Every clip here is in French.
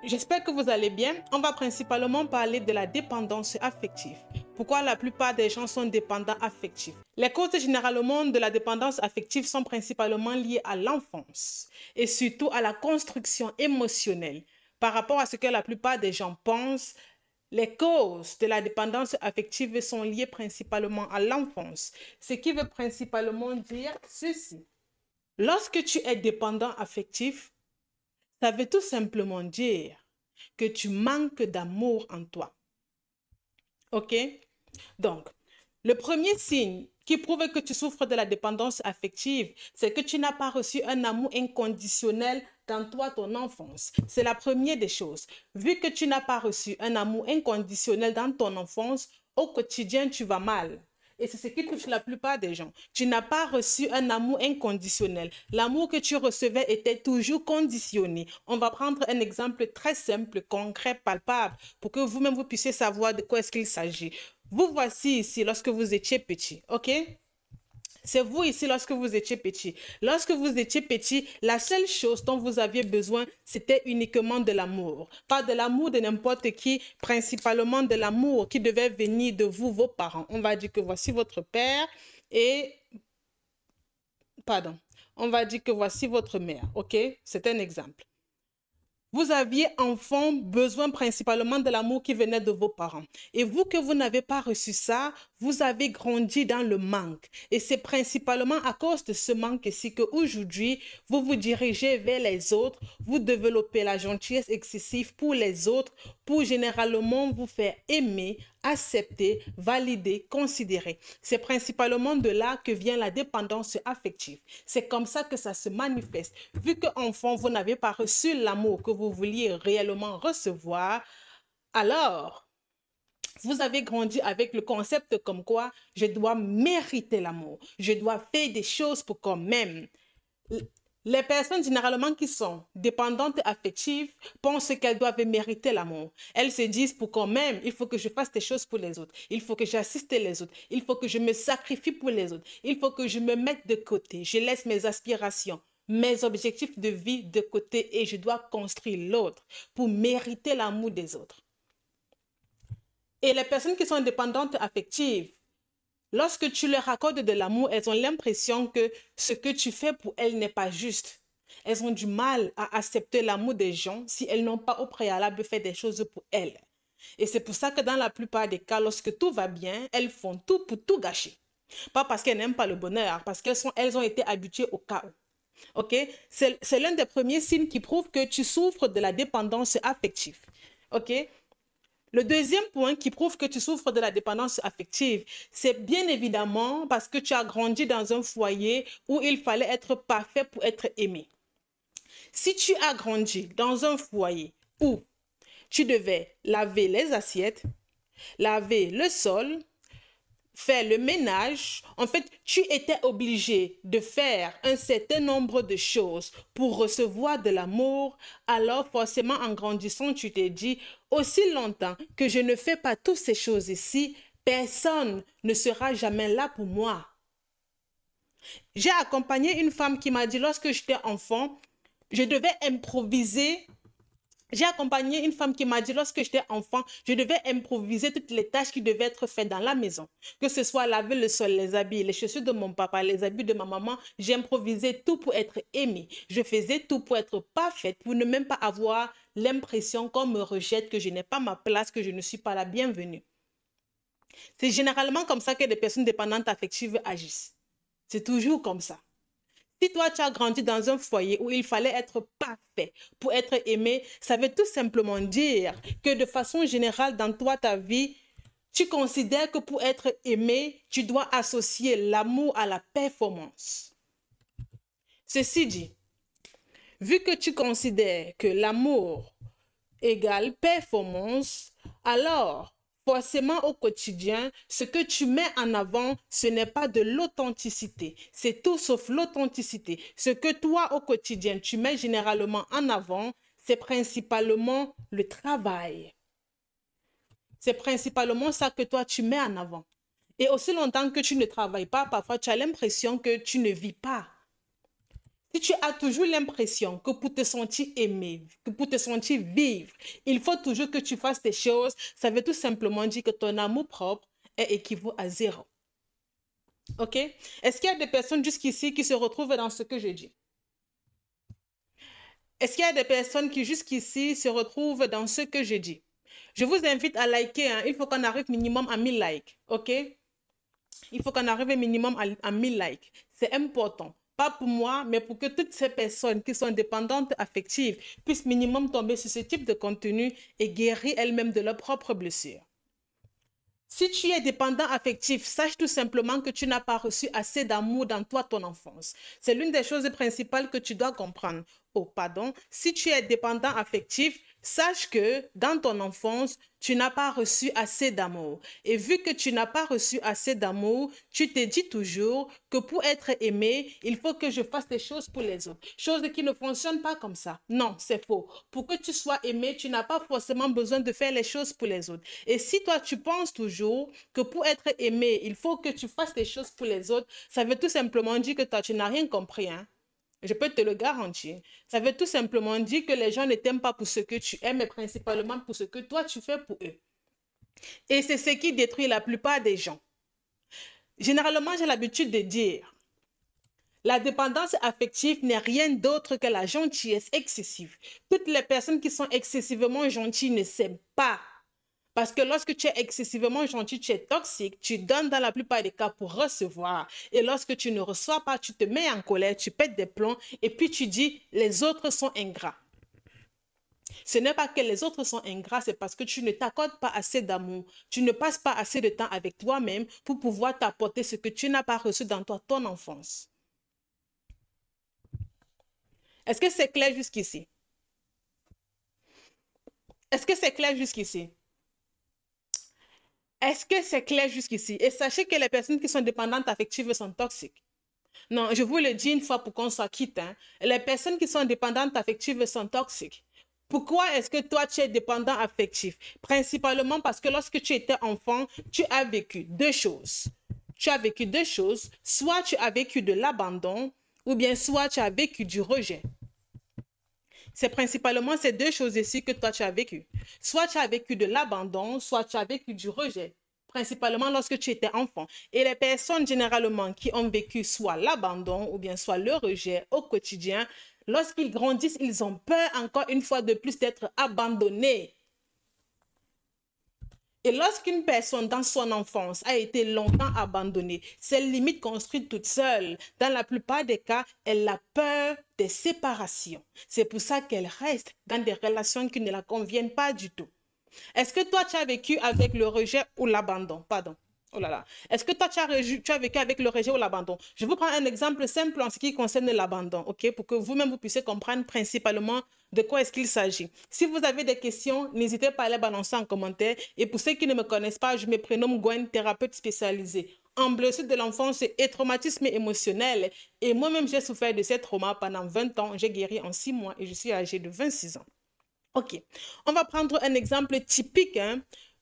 J'espère que vous allez bien. On va principalement parler de la dépendance affective. Pourquoi la plupart des gens sont dépendants affectifs? Les causes généralement de la dépendance affective sont principalement liées à l'enfance et surtout à la construction émotionnelle. Par rapport à ce que la plupart des gens pensent, les causes de la dépendance affective sont liées principalement à l'enfance, ce qui veut principalement dire ceci. Lorsque tu es dépendant affectif, ça veut tout simplement dire que tu manques d'amour en toi. OK? Donc, le premier signe qui prouve que tu souffres de la dépendance affective, c'est que tu n'as pas reçu un amour inconditionnel dans toi, ton enfance. C'est la première des choses. Vu que tu n'as pas reçu un amour inconditionnel dans ton enfance, au quotidien, tu vas mal. Et c'est ce qui touche la plupart des gens. Tu n'as pas reçu un amour inconditionnel. L'amour que tu recevais était toujours conditionné. On va prendre un exemple très simple, concret, palpable, pour que vous-même vous puissiez savoir de quoi est-ce qu'il s'agit. Vous voici ici lorsque vous étiez petit, ok? C'est vous ici lorsque vous étiez petit. Lorsque vous étiez petit, la seule chose dont vous aviez besoin, c'était uniquement de l'amour. Pas de l'amour de n'importe qui, principalement de l'amour qui devait venir de vous, vos parents. On va dire que voici votre père et... Pardon. On va dire que voici votre mère, ok? C'est un exemple. Vous aviez, enfant, besoin principalement de l'amour qui venait de vos parents. Et vous que vous n'avez pas reçu ça, vous avez grandi dans le manque. Et c'est principalement à cause de ce manque-ci qu'aujourd'hui, vous vous dirigez vers les autres, vous développez la gentillesse excessive pour les autres, pour généralement vous faire aimer, accepter, valider, considérer. C'est principalement de là que vient la dépendance affective. C'est comme ça que ça se manifeste. Vu qu'enfant, vous n'avez pas reçu l'amour que vous vouliez réellement recevoir, alors vous avez grandi avec le concept comme quoi je dois mériter l'amour, je dois faire des choses pour quand même. Les personnes généralement qui sont dépendantes affectives pensent qu'elles doivent mériter l'amour. Elles se disent pour quand même, il faut que je fasse des choses pour les autres. Il faut que j'assiste les autres. Il faut que je me sacrifie pour les autres. Il faut que je me mette de côté. Je laisse mes aspirations, mes objectifs de vie de côté et je dois construire l'autre pour mériter l'amour des autres. Et les personnes qui sont dépendantes affectives, lorsque tu leur accordes de l'amour, elles ont l'impression que ce que tu fais pour elles n'est pas juste. Elles ont du mal à accepter l'amour des gens si elles n'ont pas au préalable fait des choses pour elles. Et c'est pour ça que dans la plupart des cas, lorsque tout va bien, elles font tout pour tout gâcher. Pas parce qu'elles n'aiment pas le bonheur, parce qu'elles ont été habituées au chaos. Ok? C'est l'un des premiers signes qui prouve que tu souffres de la dépendance affective. Ok? Le deuxième point qui prouve que tu souffres de la dépendance affective, c'est bien évidemment parce que tu as grandi dans un foyer où il fallait être parfait pour être aimé. Si tu as grandi dans un foyer où tu devais laver les assiettes, laver le sol, faire le ménage, en fait, tu étais obligé de faire un certain nombre de choses pour recevoir de l'amour, alors forcément en grandissant, tu t'es dit, aussi longtemps que je ne fais pas toutes ces choses ici, personne ne sera jamais là pour moi. J'ai accompagné une femme qui m'a dit, lorsque j'étais enfant, je devais improviser. J'ai accompagné une femme qui m'a dit, lorsque j'étais enfant, je devais improviser toutes les tâches qui devaient être faites dans la maison. Que ce soit laver le sol, les habits, les chaussures de mon papa, les habits de ma maman. J'improvisais tout pour être aimée. Je faisais tout pour être parfaite, pour ne même pas avoir l'impression qu'on me rejette, que je n'ai pas ma place, que je ne suis pas la bienvenue. C'est généralement comme ça que les personnes dépendantes affectives agissent. C'est toujours comme ça. Si toi, tu as grandi dans un foyer où il fallait être parfait pour être aimé, ça veut tout simplement dire que de façon générale, dans toi, ta vie, tu considères que pour être aimé, tu dois associer l'amour à la performance. Ceci dit, vu que tu considères que l'amour égale performance, alors forcément au quotidien, ce que tu mets en avant, ce n'est pas de l'authenticité. C'est tout sauf l'authenticité. Ce que toi au quotidien, tu mets généralement en avant, c'est principalement le travail. C'est principalement ça que toi tu mets en avant. Et aussi longtemps que tu ne travailles pas, parfois tu as l'impression que tu ne vis pas. Si tu as toujours l'impression que pour te sentir aimé, que pour te sentir vivre, il faut toujours que tu fasses des choses, ça veut tout simplement dire que ton amour propre est équivaut à zéro. OK? Est-ce qu'il y a des personnes jusqu'ici qui se retrouvent dans ce que je dis? Est-ce qu'il y a des personnes qui jusqu'ici se retrouvent dans ce que je dis? Je vous invite à liker, hein. Il faut qu'on arrive minimum à 1000 likes, OK? Il faut qu'on arrive minimum à 1000 likes. C'est important. Pas pour moi, mais pour que toutes ces personnes qui sont dépendantes affectives puissent minimum tomber sur ce type de contenu et guérir elles-mêmes de leurs propres blessures. Si tu es dépendant affectif, sache tout simplement que tu n'as pas reçu assez d'amour dans toi, ton enfance. C'est l'une des choses principales que tu dois comprendre. Oh, pardon. Si tu es dépendant affectif, sache que dans ton enfance, tu n'as pas reçu assez d'amour. Et vu que tu n'as pas reçu assez d'amour, tu te dis toujours que pour être aimé, il faut que je fasse des choses pour les autres. Choses qui ne fonctionnent pas comme ça. Non, c'est faux. Pour que tu sois aimé, tu n'as pas forcément besoin de faire les choses pour les autres. Et si toi, tu penses toujours que pour être aimé, il faut que tu fasses des choses pour les autres, ça veut tout simplement dire que toi, tu n'as rien compris, hein? Je peux te le garantir. Ça veut tout simplement dire que les gens ne t'aiment pas pour ce que tu aimes, mais principalement pour ce que toi, tu fais pour eux. Et c'est ce qui détruit la plupart des gens. Généralement, j'ai l'habitude de dire, la dépendance affective n'est rien d'autre que la gentillesse excessive. Toutes les personnes qui sont excessivement gentilles ne s'aiment pas. Parce que lorsque tu es excessivement gentil, tu es toxique, tu donnes dans la plupart des cas pour recevoir. Et lorsque tu ne reçois pas, tu te mets en colère, tu pètes des plombs et puis tu dis les autres sont ingrats. Ce n'est pas que les autres sont ingrats, c'est parce que tu ne t'accordes pas assez d'amour. Tu ne passes pas assez de temps avec toi-même pour pouvoir t'apporter ce que tu n'as pas reçu dans ton enfance. Est-ce que c'est clair jusqu'ici? Est-ce que c'est clair jusqu'ici? Est-ce que c'est clair jusqu'ici? Et sachez que les personnes qui sont dépendantes affectives sont toxiques. Non, je vous le dis une fois pour qu'on soit quitte, hein. Les personnes qui sont dépendantes affectives sont toxiques. Pourquoi est-ce que toi, tu es dépendant affectif? Principalement parce que lorsque tu étais enfant, tu as vécu deux choses. Tu as vécu deux choses. Soit tu as vécu de l'abandon, ou bien soit tu as vécu du rejet. C'est principalement ces deux choses ici que toi, tu as vécu. Soit tu as vécu de l'abandon, soit tu as vécu du rejet, principalement lorsque tu étais enfant. Et les personnes généralement qui ont vécu soit l'abandon ou bien soit le rejet au quotidien, lorsqu'ils grandissent, ils ont peur encore une fois de plus d'être abandonnés. Et lorsqu'une personne dans son enfance a été longtemps abandonnée, c'est limite construite toute seule. Dans la plupart des cas, elle a peur des séparations. C'est pour ça qu'elle reste dans des relations qui ne la conviennent pas du tout. Est-ce que toi, tu as vécu avec le rejet ou l'abandon? Pardon. Oh là là. Est-ce que toi, tu as vécu avec le rejet ou l'abandon? Je vous prends un exemple simple en ce qui concerne l'abandon, ok? Pour que vous-même, vous puissiez comprendre principalement de quoi est-ce qu'il s'agit. Si vous avez des questions, n'hésitez pas à les balancer en commentaire. Et pour ceux qui ne me connaissent pas, je me prénomme Gwen, thérapeute spécialisée en blessure de l'enfance et traumatisme émotionnel. Et moi-même, j'ai souffert de ces traumas pendant 20 ans. J'ai guéri en 6 mois et je suis âgée de 26 ans. Ok, on va prendre un exemple typique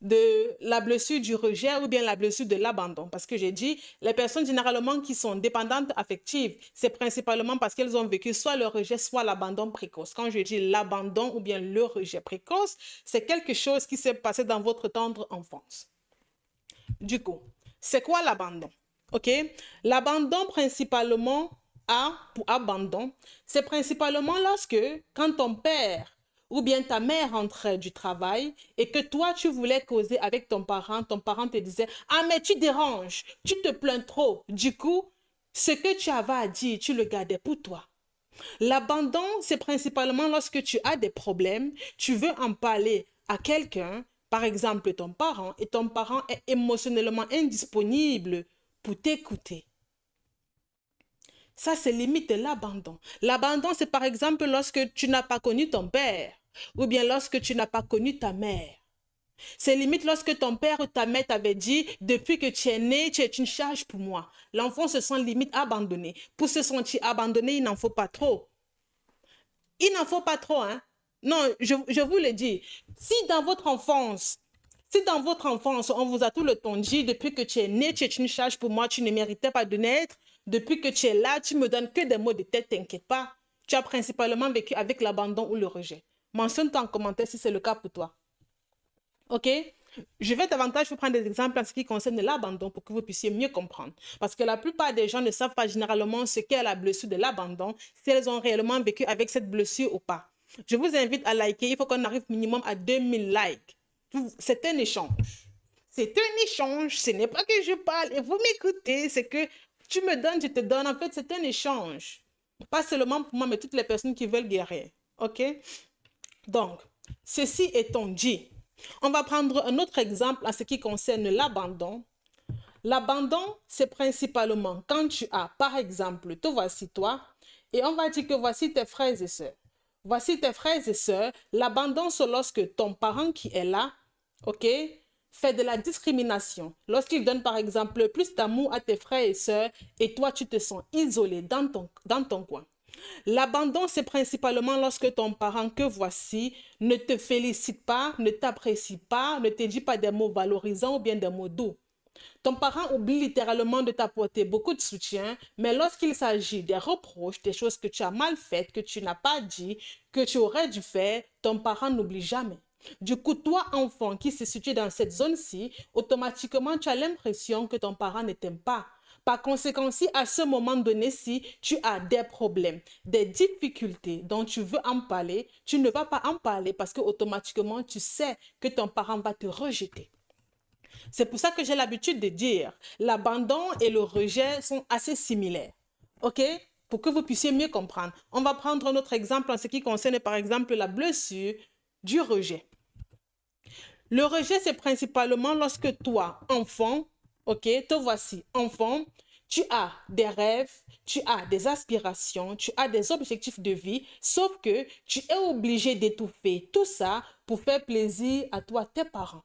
de la blessure du rejet ou bien la blessure de l'abandon. Parce que j'ai dit, les personnes généralement qui sont dépendantes affectives, c'est principalement parce qu'elles ont vécu soit le rejet, soit l'abandon précoce. Quand je dis l'abandon ou bien le rejet précoce, c'est quelque chose qui s'est passé dans votre tendre enfance. Du coup, c'est quoi l'abandon? Ok, l'abandon principalement, A pour abandon, c'est principalement lorsque, quand ton père ou bien ta mère rentrait du travail et que toi, tu voulais causer avec ton parent te disait « Ah, mais tu déranges, tu te plains trop. » Du coup, ce que tu avais à dire, tu le gardais pour toi. L'abandon, c'est principalement lorsque tu as des problèmes, tu veux en parler à quelqu'un, par exemple ton parent, et ton parent est émotionnellement indisponible pour t'écouter. Ça, c'est limite l'abandon. L'abandon, c'est par exemple lorsque tu n'as pas connu ton père ou bien lorsque tu n'as pas connu ta mère. C'est limite lorsque ton père ou ta mère t'avait dit « Depuis que tu es né, tu es une charge pour moi ». L'enfant se sent limite abandonné. Pour se sentir abandonné, il n'en faut pas trop. Il n'en faut pas trop, hein. Non, je vous le dis. Si dans votre enfance, on vous a tout le temps dit « Depuis que tu es né, tu es une charge pour moi, tu ne méritais pas de naître », Depuis que tu es là, tu me donnes que des mots de tête, t'inquiète pas. Tu as principalement vécu avec l'abandon ou le rejet. Mentionne-toi en commentaire si c'est le cas pour toi. OK? Je vais davantage vous prendre des exemples en ce qui concerne l'abandon pour que vous puissiez mieux comprendre. Parce que la plupart des gens ne savent pas généralement ce qu'est la blessure de l'abandon, si elles ont réellement vécu avec cette blessure ou pas. Je vous invite à liker. Il faut qu'on arrive minimum à 2000 likes. C'est un échange. C'est un échange. Ce n'est pas que je parle et vous m'écoutez. C'est que tu me donnes, je te donne. En fait, c'est un échange. Pas seulement pour moi, mais toutes les personnes qui veulent guérir. OK? Donc, ceci étant dit, on va prendre un autre exemple en ce qui concerne l'abandon. L'abandon, c'est principalement quand tu as, par exemple, te voici toi, et on va dire que voici tes frères et sœurs. Voici tes frères et sœurs. L'abandon, c'est lorsque ton parent qui est là, OK, fait de la discrimination. Lorsqu'il donne, par exemple, plus d'amour à tes frères et sœurs, et toi, tu te sens isolé dans ton coin. L'abandon, c'est principalement lorsque ton parent que voici ne te félicite pas, ne t'apprécie pas, ne te dit pas des mots valorisants ou bien des mots doux. Ton parent oublie littéralement de t'apporter beaucoup de soutien, mais lorsqu'il s'agit des reproches, des choses que tu as mal faites, que tu n'as pas dit, que tu aurais dû faire, ton parent n'oublie jamais. Du coup, toi, enfant qui se situe dans cette zone-ci, automatiquement, tu as l'impression que ton parent ne t'aime pas. Par conséquent, si à ce moment donné-ci, tu as des problèmes, des difficultés dont tu veux en parler, tu ne vas pas en parler parce que automatiquement, tu sais que ton parent va te rejeter. C'est pour ça que j'ai l'habitude de dire, l'abandon et le rejet sont assez similaires. OK? Pour que vous puissiez mieux comprendre. On va prendre un autre exemple en ce qui concerne par exemple la blessure du rejet. Le rejet, c'est principalement lorsque toi, enfant, OK, te voici, enfant, tu as des rêves, tu as des aspirations, tu as des objectifs de vie, sauf que tu es obligé d'étouffer tout ça pour faire plaisir à toi, tes parents.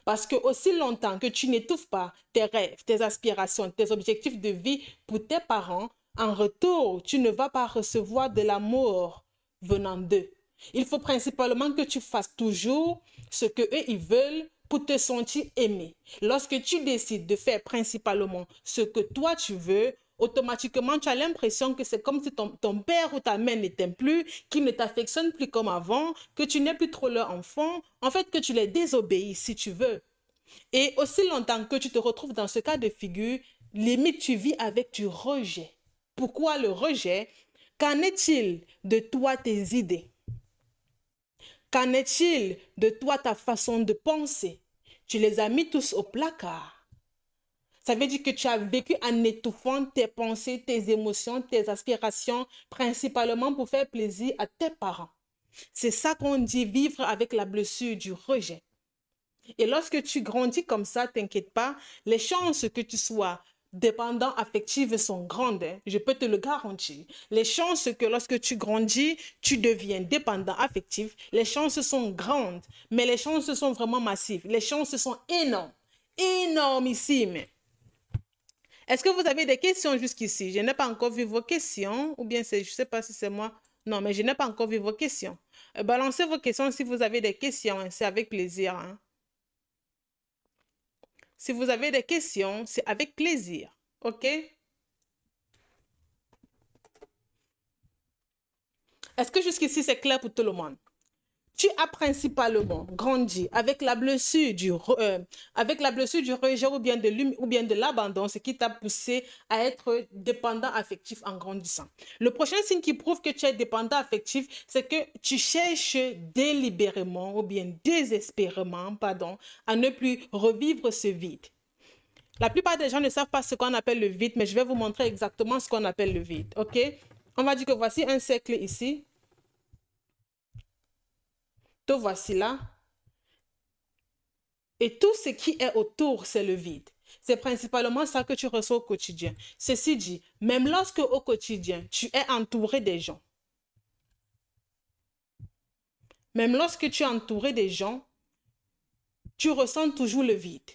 Parce que aussi longtemps que tu n'étouffes pas tes rêves, tes aspirations, tes objectifs de vie pour tes parents, en retour, tu ne vas pas recevoir de l'amour venant d'eux. Il faut principalement que tu fasses toujours ce que eux ils veulent pour te sentir aimé. Lorsque tu décides de faire principalement ce que toi tu veux, automatiquement tu as l'impression que c'est comme si ton père ou ta mère ne t'aime plus, qu'ils ne t'affectionnent plus comme avant, que tu n'es plus trop leur enfant, en fait que tu les désobéis si tu veux. Et aussi longtemps que tu te retrouves dans ce cas de figure, limite tu vis avec du rejet. Pourquoi le rejet? Qu'en est-il de toi tes idées? Qu'en est-il de toi, ta façon de penser? Tu les as mis tous au placard. Ça veut dire que tu as vécu en étouffant tes pensées, tes émotions, tes aspirations, principalement pour faire plaisir à tes parents. C'est ça qu'on dit vivre avec la blessure du rejet. Et lorsque tu grandis comme ça, t'inquiète pas, les chances que tu sois dépendant affectif sont grandes, hein? Je peux te le garantir. Les chances que lorsque tu grandis, tu deviens dépendant affectif, les chances sont grandes, mais les chances sont vraiment massives. Les chances sont énormes, énormissimes. Est-ce que vous avez des questions jusqu'ici? Je n'ai pas encore vu vos questions, ou bien je ne sais pas si c'est moi. Non, mais je n'ai pas encore vu vos questions. Balancez vos questions si vous avez des questions, hein? C'est avec plaisir, hein? Si vous avez des questions, c'est avec plaisir. OK? Est-ce que jusqu'ici, c'est clair pour tout le monde? Tu as principalement grandi avec la blessure du rejet ou bien de l'abandon, ce qui t'a poussé à être dépendant affectif en grandissant. Le prochain signe qui prouve que tu es dépendant affectif, c'est que tu cherches délibérément ou bien désespérément, pardon, à ne plus revivre ce vide. La plupart des gens ne savent pas ce qu'on appelle le vide, mais je vais vous montrer exactement ce qu'on appelle le vide. OK? On va dire que voici un cercle ici. Te voici là. Et tout ce qui est autour, c'est le vide. C'est principalement ça que tu reçois au quotidien. Ceci dit, même lorsque au quotidien, tu es entouré des gens, même lorsque tu es entouré des gens, tu ressens toujours le vide.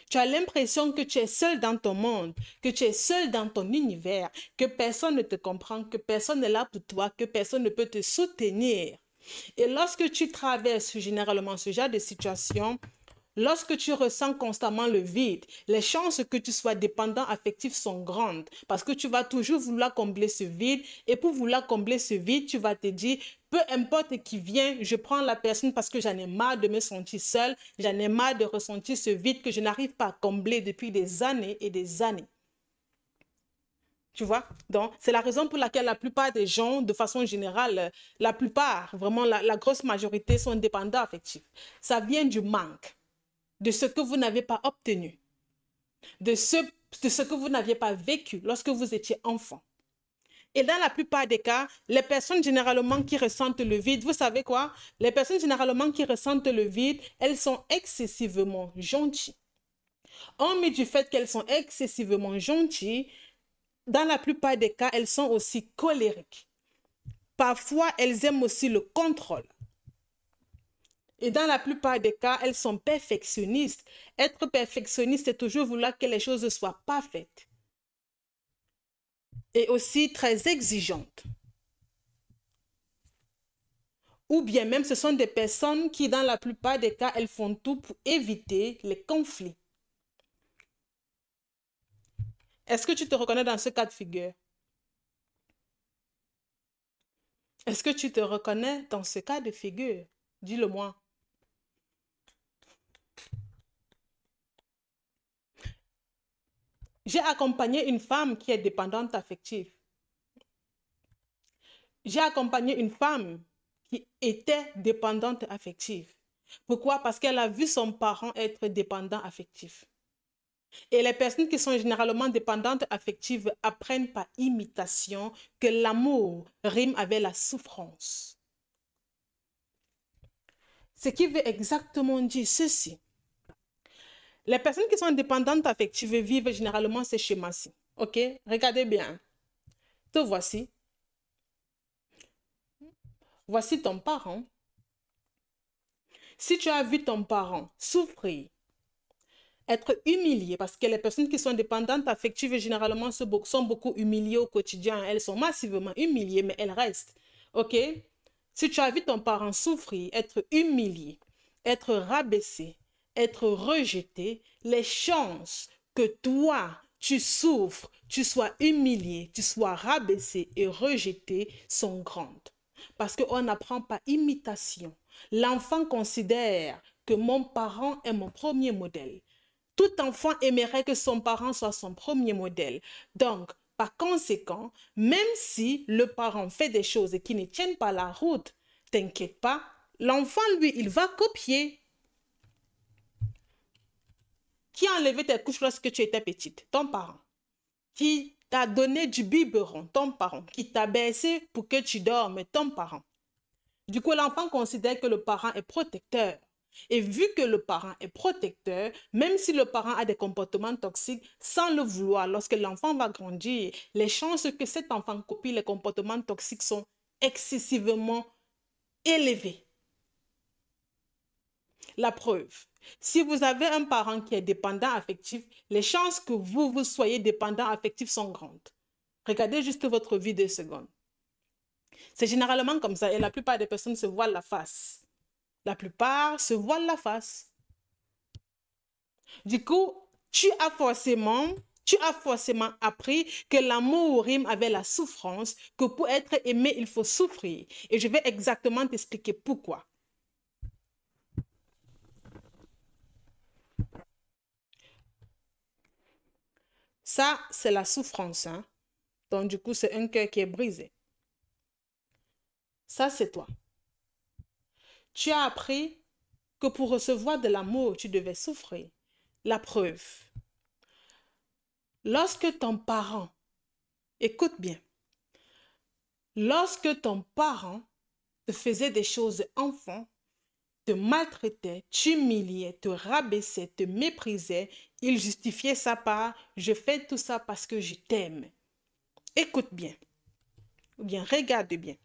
Tu as l'impression que tu es seul dans ton monde, que tu es seul dans ton univers, que personne ne te comprend, que personne n'est là pour toi, que personne ne peut te soutenir. Et lorsque tu traverses généralement ce genre de situation, Lorsque tu ressens constamment le vide, les chances que tu sois dépendant affectif sont grandes parce que tu vas toujours vouloir combler ce vide et pour vouloir combler ce vide, tu vas te dire, peu importe qui vient, je prends la personne parce que j'en ai marre de me sentir seule, j'en ai marre de ressentir ce vide que je n'arrive pas à combler depuis des années et des années. Tu vois? Donc, c'est la raison pour laquelle la plupart des gens, de façon générale, la plupart, vraiment la grosse majorité sont dépendants affectifs. Ça vient du manque, de ce que vous n'avez pas obtenu, de ce que vous n'aviez pas vécu lorsque vous étiez enfant. Et dans la plupart des cas, les personnes généralement qui ressentent le vide, vous savez quoi? Les personnes généralement qui ressentent le vide, elles sont excessivement gentilles. Hormis du fait qu'elles sont excessivement gentilles, dans la plupart des cas, elles sont aussi colériques. Parfois, elles aiment aussi le contrôle. Et dans la plupart des cas, elles sont perfectionnistes. Être perfectionniste, c'est toujours vouloir que les choses soient parfaites. Et aussi très exigeantes. Ou bien même, ce sont des personnes qui, dans la plupart des cas, elles font tout pour éviter les conflits. Est-ce que tu te reconnais dans ce cas de figure? Est-ce que tu te reconnais dans ce cas de figure? Dis-le-moi. J'ai accompagné une femme qui est dépendante affective. J'ai accompagné une femme qui était dépendante affective. Pourquoi? Parce qu'elle a vu son parent être dépendant affectif. Et les personnes qui sont généralement dépendantes affectives apprennent par imitation que l'amour rime avec la souffrance. Ce qui veut exactement dire ceci. Les personnes qui sont dépendantes affectives vivent généralement ces schémas-ci. Ok? Regardez bien. Te voici. Voici ton parent. Si tu as vu ton parent souffrir, être humilié, parce que les personnes qui sont dépendantes affectives généralement sont beaucoup humiliées au quotidien. Elles sont massivement humiliées, mais elles restent. Ok? Si tu as vu ton parent souffrir, être humilié, être rabaissé, être rejeté, les chances que toi, tu souffres, tu sois humilié, tu sois rabaissé et rejeté sont grandes. Parce qu'on n'apprend pas imitation. L'enfant considère que mon parent est mon premier modèle. Tout enfant aimerait que son parent soit son premier modèle. Donc, par conséquent, même si le parent fait des choses qui ne tiennent pas la route, t'inquiète pas, l'enfant, lui, il va copier. Qui a enlevé tes couches lorsque tu étais petite? Ton parent. Qui t'a donné du biberon? Ton parent. Qui t'a baissé pour que tu dormes? Ton parent. Du coup, l'enfant considère que le parent est protecteur. Et vu que le parent est protecteur, même si le parent a des comportements toxiques, sans le vouloir, lorsque l'enfant va grandir, les chances que cet enfant copie les comportements toxiques sont excessivement élevées. La preuve, si vous avez un parent qui est dépendant affectif, les chances que vous soyez dépendant affectif sont grandes. Regardez juste votre vie 2 secondes. C'est généralement comme ça et la plupart des personnes se voilent la face. La plupart se voilent la face. Du coup, tu as forcément appris que l'amour rime avec la souffrance, que pour être aimé, il faut souffrir. Et je vais exactement t'expliquer pourquoi. Ça, c'est la souffrance. Hein? Donc, du coup, c'est un cœur qui est brisé. Ça, c'est toi. Tu as appris que pour recevoir de l'amour, tu devais souffrir. La preuve. Lorsque ton parent, écoute bien, lorsque ton parent te faisait des choses enfant, te maltraitait, t'humiliait, te rabaissait, te méprisait, il justifiait ça par « je fais tout ça parce que je t'aime ». Écoute bien, ou bien regarde bien.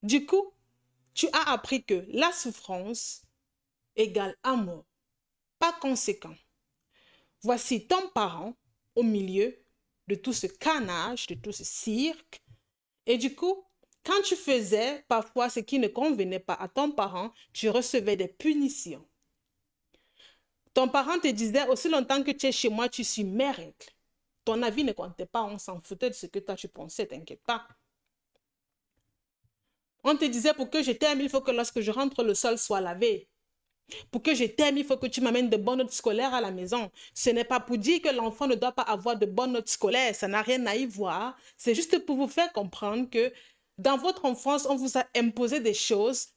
Du coup, tu as appris que la souffrance égale amour. Par conséquent, voici ton parent au milieu de tout ce carnage, de tout ce cirque. Et du coup, quand tu faisais parfois ce qui ne convenait pas à ton parent, tu recevais des punitions. Ton parent te disait, aussi longtemps que tu es chez moi, tu suis mes règles. Ton avis ne comptait pas, on s'en foutait de ce que toi tu pensais, t'inquiète pas. On te disait, pour que je t'aime, il faut que lorsque je rentre, le sol soit lavé. Pour que je t'aime, il faut que tu m'amènes de bonnes notes scolaires à la maison. Ce n'est pas pour dire que l'enfant ne doit pas avoir de bonnes notes scolaires. Ça n'a rien à y voir. C'est juste pour vous faire comprendre que dans votre enfance, on vous a imposé des choses.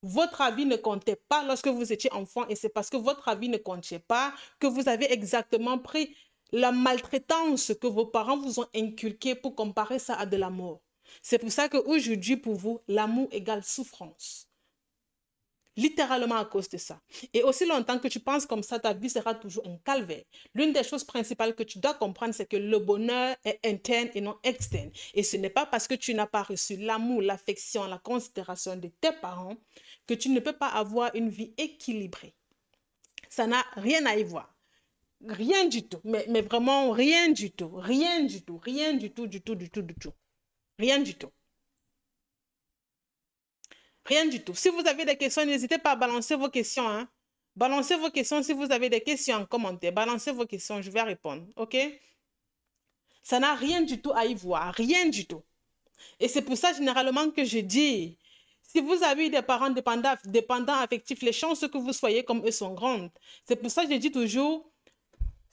Votre avis ne comptait pas lorsque vous étiez enfant et c'est parce que votre avis ne comptait pas que vous avez exactement pris la maltraitance que vos parents vous ont inculquée pour comparer ça à de l'amour. C'est pour ça qu'aujourd'hui, pour vous, l'amour égale souffrance. Littéralement à cause de ça. Et aussi longtemps que tu penses comme ça, ta vie sera toujours un calvaire. L'une des choses principales que tu dois comprendre, c'est que le bonheur est interne et non externe. Et ce n'est pas parce que tu n'as pas reçu l'amour, l'affection, la considération de tes parents que tu ne peux pas avoir une vie équilibrée. Ça n'a rien à y voir. Rien du tout. Mais vraiment rien du tout. Rien du tout. Rien du tout, du tout, du tout, du tout. Rien du tout. Rien du tout. Si vous avez des questions, n'hésitez pas à balancer vos questions. Hein. Balancez vos questions si vous avez des questions en commentaire. Balancez vos questions, je vais répondre. OK? Ça n'a rien du tout à y voir. Rien du tout. Et c'est pour ça, généralement, que je dis, si vous avez eu des parents dépendants affectifs, les chances que vous soyez comme eux sont grandes. C'est pour ça que je dis toujours,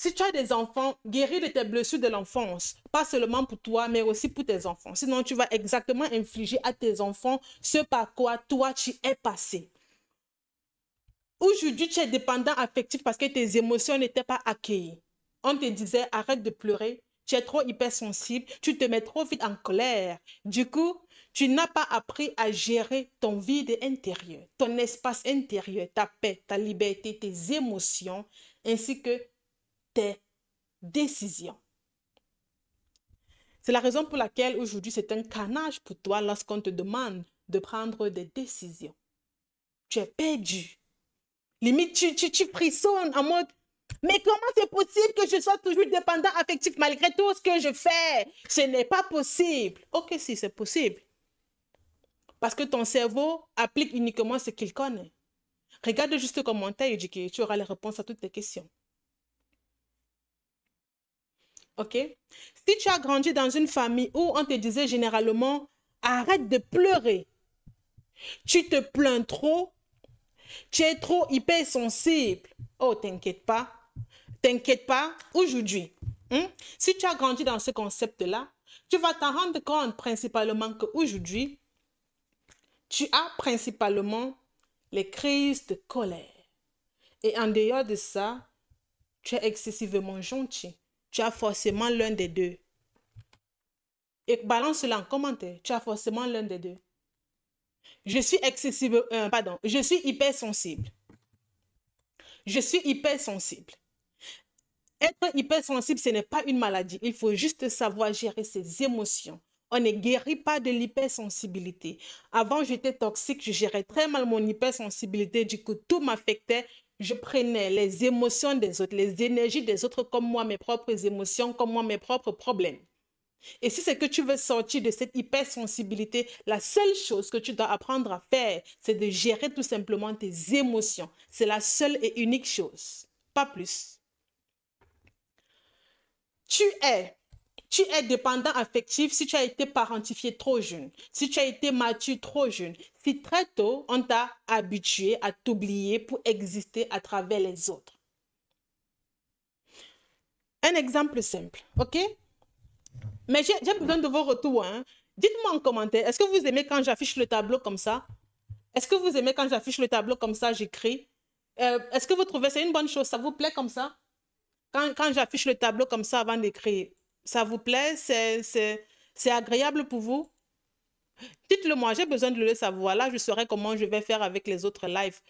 si tu as des enfants, guéris de tes blessures de l'enfance, pas seulement pour toi, mais aussi pour tes enfants. Sinon, tu vas exactement infliger à tes enfants ce par quoi toi, tu es passé. Aujourd'hui, tu es dépendant affectif parce que tes émotions n'étaient pas accueillies. On te disait, arrête de pleurer, tu es trop hypersensible, tu te mets trop vite en colère. Du coup, tu n'as pas appris à gérer ton vide intérieur, ton espace intérieur, ta paix, ta liberté, tes émotions, ainsi que tes décisions. C'est la raison pour laquelle aujourd'hui c'est un carnage pour toi lorsqu'on te demande de prendre des décisions. Tu es perdu. Limite, tu frissonnes en mode, mais comment c'est possible que je sois toujours dépendant affectif malgré tout ce que je fais? Ce n'est pas possible. Ok, si, c'est possible. Parce que ton cerveau applique uniquement ce qu'il connaît. Regarde juste le commentaire et dis que tu auras les réponses à toutes tes questions. OK? Si tu as grandi dans une famille où on te disait généralement, arrête de pleurer. Tu te plains trop. Tu es trop hypersensible. Oh, t'inquiète pas. T'inquiète pas. Aujourd'hui, si tu as grandi dans ce concept-là, tu vas t'en rendre compte principalement qu'aujourd'hui, tu as principalement les crises de colère. Et en dehors de ça, tu es excessivement gentil. Tu as forcément l'un des deux. Et balance-le en commentaire. Tu as forcément l'un des deux. Je suis je suis hypersensible. Je suis hypersensible. Être hypersensible, ce n'est pas une maladie. Il faut juste savoir gérer ses émotions. On ne guérit pas de l'hypersensibilité. Avant, j'étais toxique, je gérais très mal mon hypersensibilité. Du coup, tout m'affectait. Je prenais les émotions des autres, les énergies des autres comme moi, mes propres émotions, comme moi, mes propres problèmes. Et si c'est que tu veux sortir de cette hypersensibilité, la seule chose que tu dois apprendre à faire, c'est de gérer tout simplement tes émotions. C'est la seule et unique chose, pas plus. Tu es dépendant affectif si tu as été parentifié trop jeune, si tu as été mature trop jeune, si très tôt on t'a habitué à t'oublier pour exister à travers les autres. Un exemple simple, ok? Mais j'ai besoin de vos retours. Hein? Dites-moi en commentaire, est-ce que vous aimez quand j'affiche le tableau comme ça? Est-ce que vous aimez quand j'affiche le tableau comme ça, j'écris? Est-ce que vous trouvez c'est une bonne chose? Ça vous plaît comme ça? Quand j'affiche le tableau comme ça avant d'écrire, ça vous plaît? C'est agréable pour vous? Dites-le moi, j'ai besoin de le savoir. Là, je saurai comment je vais faire avec les autres lives.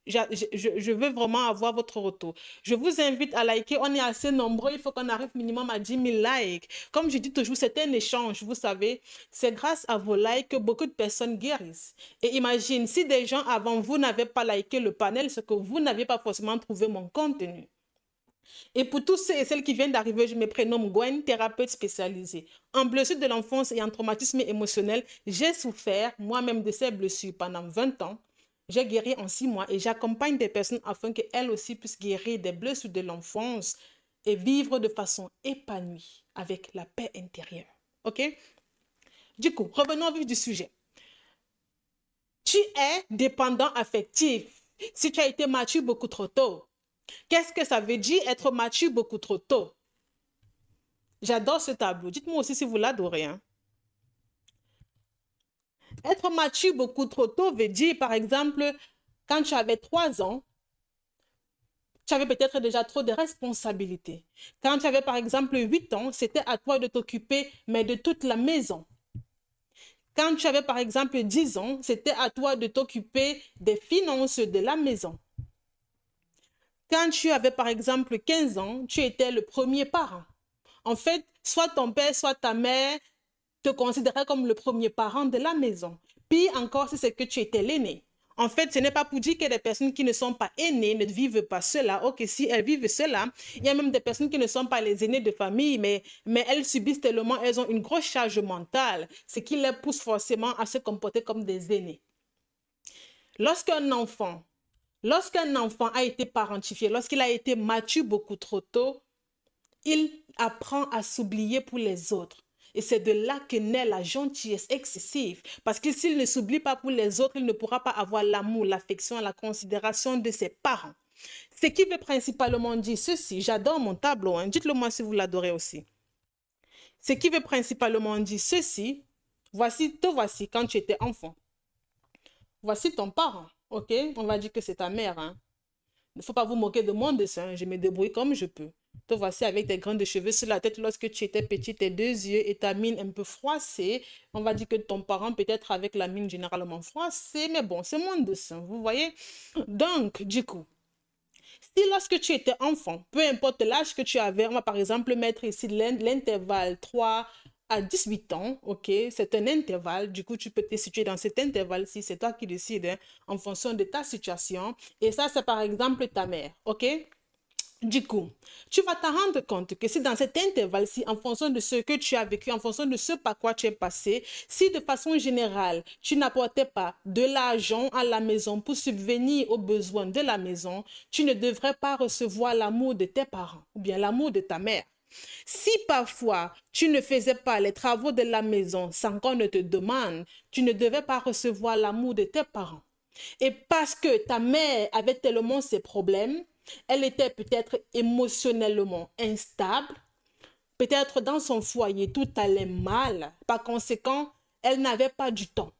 Je veux vraiment avoir votre retour. Je vous invite à liker. On est assez nombreux. Il faut qu'on arrive minimum à 10 000 likes. Comme je dis toujours, c'est un échange, vous savez. C'est grâce à vos likes que beaucoup de personnes guérissent. Et imagine, si des gens avant vous n'avaient pas liké le panel, c'est que vous n'aviez pas forcément trouvé mon contenu. Et pour tous ceux et celles qui viennent d'arriver, je me prénomme Gwen, thérapeute spécialisée. En blessure de l'enfance et en traumatisme émotionnel, j'ai souffert moi-même de ces blessures pendant 20 ans. J'ai guéri en 6 mois et j'accompagne des personnes afin qu'elles aussi puissent guérir des blessures de l'enfance et vivre de façon épanouie avec la paix intérieure. OK? Du coup, revenons au vif du sujet. Tu es dépendant affectif si tu as été mature beaucoup trop tôt. Qu'est-ce que ça veut dire être mature beaucoup trop tôt? J'adore ce tableau. Dites-moi aussi si vous l'adorez. Hein. Être mature beaucoup trop tôt veut dire, par exemple, quand tu avais 3 ans, tu avais peut-être déjà trop de responsabilités. Quand tu avais, par exemple, 8 ans, c'était à toi de t'occuper, mais de toute la maison. Quand tu avais, par exemple, 10 ans, c'était à toi de t'occuper des finances de la maison. Quand tu avais, par exemple, 15 ans, tu étais le premier parent. En fait, soit ton père, soit ta mère te considérait comme le premier parent de la maison. Puis encore, si c'est que tu étais l'aîné. En fait, ce n'est pas pour dire que des personnes qui ne sont pas aînées ne vivent pas cela. Ok, si elles vivent cela, il y a même des personnes qui ne sont pas les aînées de famille, mais elles subissent tellement, elles ont une grosse charge mentale, ce qui les pousse forcément à se comporter comme des aînés. Lorsqu'un enfant a été parentifié, lorsqu'il a été mature beaucoup trop tôt, il apprend à s'oublier pour les autres. Et c'est de là que naît la gentillesse excessive. Parce que s'il ne s'oublie pas pour les autres, il ne pourra pas avoir l'amour, l'affection, la considération de ses parents. Ce qui veut principalement dire ceci, j'adore mon tableau, hein, dites-le moi si vous l'adorez aussi. Ce qui veut principalement dire ceci, te voici quand tu étais enfant. Voici ton parent, ok? On va dire que c'est ta mère, hein. Il ne faut pas vous moquer de mon dessin, je me débrouille comme je peux. Te voici avec des grains de cheveux sur la tête lorsque tu étais petit, tes 2 yeux et ta mine un peu froissée. On va dire que ton parent peut-être avec la mine généralement froissée, mais bon, c'est mon dessin, vous voyez? Donc, du coup, si lorsque tu étais enfant, peu importe l'âge que tu avais, on va par exemple mettre ici l'intervalle 3 à 18 ans, ok, c'est un intervalle, du coup tu peux te situer dans cet intervalle-ci, c'est toi qui décides hein, en fonction de ta situation, et ça c'est par exemple ta mère, ok? Du coup, tu vas te rendre compte que si dans cet intervalle-ci, en fonction de ce que tu as vécu, en fonction de ce par quoi tu es passé, si de façon générale, tu n'apportais pas de l'argent à la maison pour subvenir aux besoins de la maison, tu ne devrais pas recevoir l'amour de tes parents ou bien l'amour de ta mère. Si parfois tu ne faisais pas les travaux de la maison sans qu'on ne te demande, tu ne devais pas recevoir l'amour de tes parents. Et parce que ta mère avait tellement ses problèmes, elle était peut-être émotionnellement instable, peut-être dans son foyer tout allait mal. Par conséquent, elle n'avait pas du temps.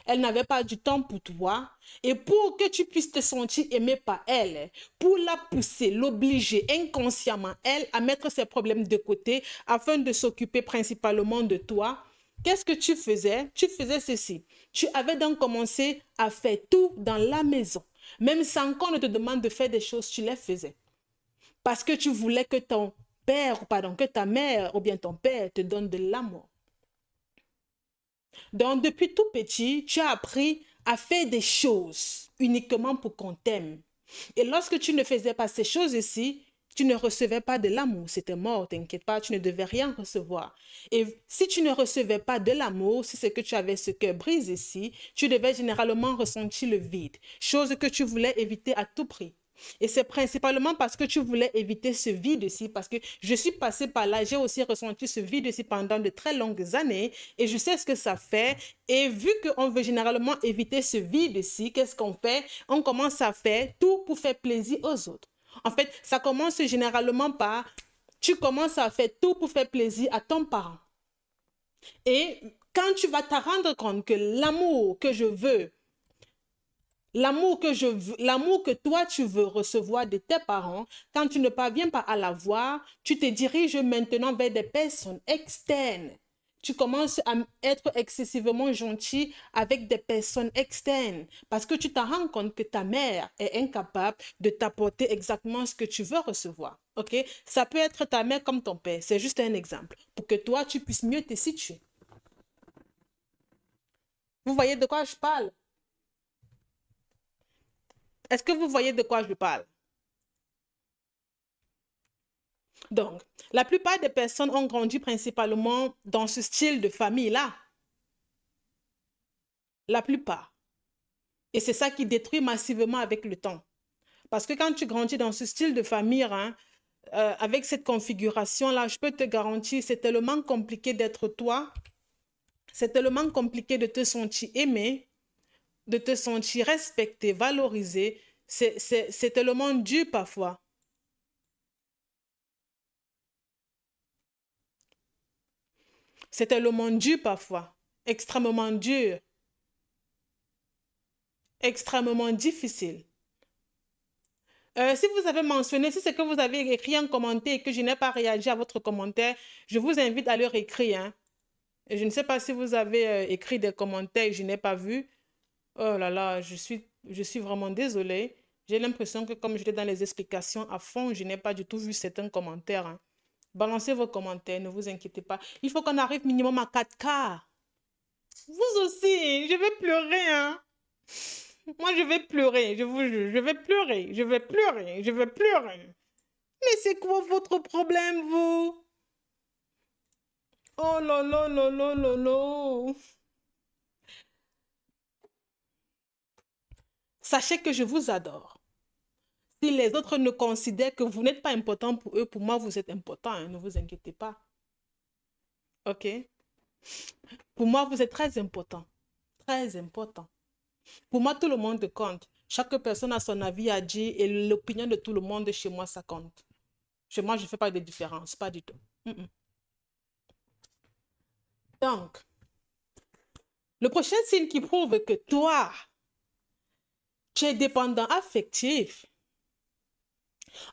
Elle n'avait pas du temps pour toi. Et pour que tu puisses te sentir aimé par elle, pour la pousser, l'obliger inconsciemment, elle, à mettre ses problèmes de côté afin de s'occuper principalement de toi, qu'est-ce que tu faisais? Tu faisais ceci. Tu avais donc commencé à faire tout dans la maison. Même sans qu'on ne te demande de faire des choses, tu les faisais. Parce que tu voulais que que ta mère ou bien ton père te donne de l'amour. Donc, depuis tout petit, tu as appris à faire des choses uniquement pour qu'on t'aime. Et lorsque tu ne faisais pas ces choses-ci, tu ne recevais pas de l'amour. C'était mort, t'inquiète pas, tu ne devais rien recevoir. Et si tu ne recevais pas de l'amour, si c'est que tu avais ce cœur brisé ici, tu devais généralement ressentir le vide, chose que tu voulais éviter à tout prix. Et c'est principalement parce que tu voulais éviter ce vide-ci, parce que je suis passée par là, j'ai aussi ressenti ce vide-ci pendant de très longues années, et je sais ce que ça fait. Et vu qu'on veut généralement éviter ce vide-ci, qu'est-ce qu'on fait? On commence à faire tout pour faire plaisir aux autres. En fait, ça commence généralement par, tu commences à faire tout pour faire plaisir à ton parent. Et quand tu vas te rendre compte que l'amour que je veux, l'amour que toi tu veux recevoir de tes parents, quand tu ne parviens pas à l'avoir, tu te diriges maintenant vers des personnes externes. Tu commences à être excessivement gentil avec des personnes externes parce que tu te rends compte que ta mère est incapable de t'apporter exactement ce que tu veux recevoir. Ok? Ça peut être ta mère comme ton père, c'est juste un exemple pour que toi tu puisses mieux te situer. Vous voyez de quoi je parle? Est-ce que vous voyez de quoi je parle? Donc, la plupart des personnes ont grandi principalement dans ce style de famille-là. La plupart. Et c'est ça qui détruit massivement avec le temps. Parce que quand tu grandis dans ce style de famille, hein, avec cette configuration-là, je peux te garantir, c'est tellement compliqué d'être toi. C'est tellement compliqué de te sentir aimé, de te sentir respecté, valorisé. C'est tellement dur parfois. C'est tellement dur parfois. Extrêmement dur. Extrêmement difficile. Si vous avez mentionné, si c'est que vous avez écrit un commentaire et que je n'ai pas réagi à votre commentaire, je vous invite à le réécrire. Hein. Je ne sais pas si vous avez écrit des commentaires et je n'ai pas vu. Oh là là, je suis vraiment désolée. J'ai l'impression que comme j'étais dans les explications à fond, je n'ai pas du tout vu certains commentaires. Hein. Balancez vos commentaires, ne vous inquiétez pas. Il faut qu'on arrive minimum à 4K. Vous aussi, je vais pleurer. Hein. Moi, je vais pleurer, je vous jure. Je vais pleurer, je vais pleurer, je vais pleurer. Mais c'est quoi votre problème, vous? Oh là là là là là là. Sachez que je vous adore. Si les autres ne considèrent que vous n'êtes pas important pour eux, pour moi, vous êtes important. Hein, ne vous inquiétez pas. OK? Pour moi, vous êtes très important. Très important. Pour moi, tout le monde compte. Chaque personne a son avis à dire et l'opinion de tout le monde chez moi, ça compte. Chez moi, je ne fais pas de différence. Pas du tout. Donc, le prochain signe qui prouve que toi, tu es dépendant affectif,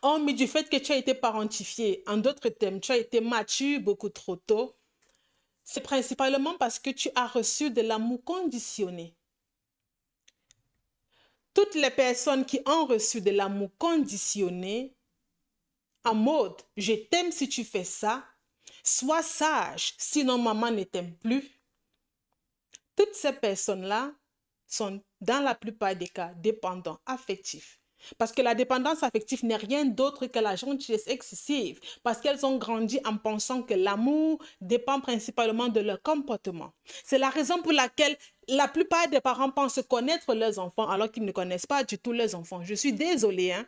hormis du fait que tu as été parentifié, en d'autres termes, tu as été mature beaucoup trop tôt, c'est principalement parce que tu as reçu de l'amour conditionné. Toutes les personnes qui ont reçu de l'amour conditionné, en mode « je t'aime si tu fais ça », sois sage, sinon maman ne t'aime plus. Toutes ces personnes-là sont, dans la plupart des cas, dépendants affectifs. Parce que la dépendance affective n'est rien d'autre que la gentillesse excessive. Parce qu'elles ont grandi en pensant que l'amour dépend principalement de leur comportement. C'est la raison pour laquelle la plupart des parents pensent connaître leurs enfants alors qu'ils ne connaissent pas du tout leurs enfants. Je suis désolée, hein.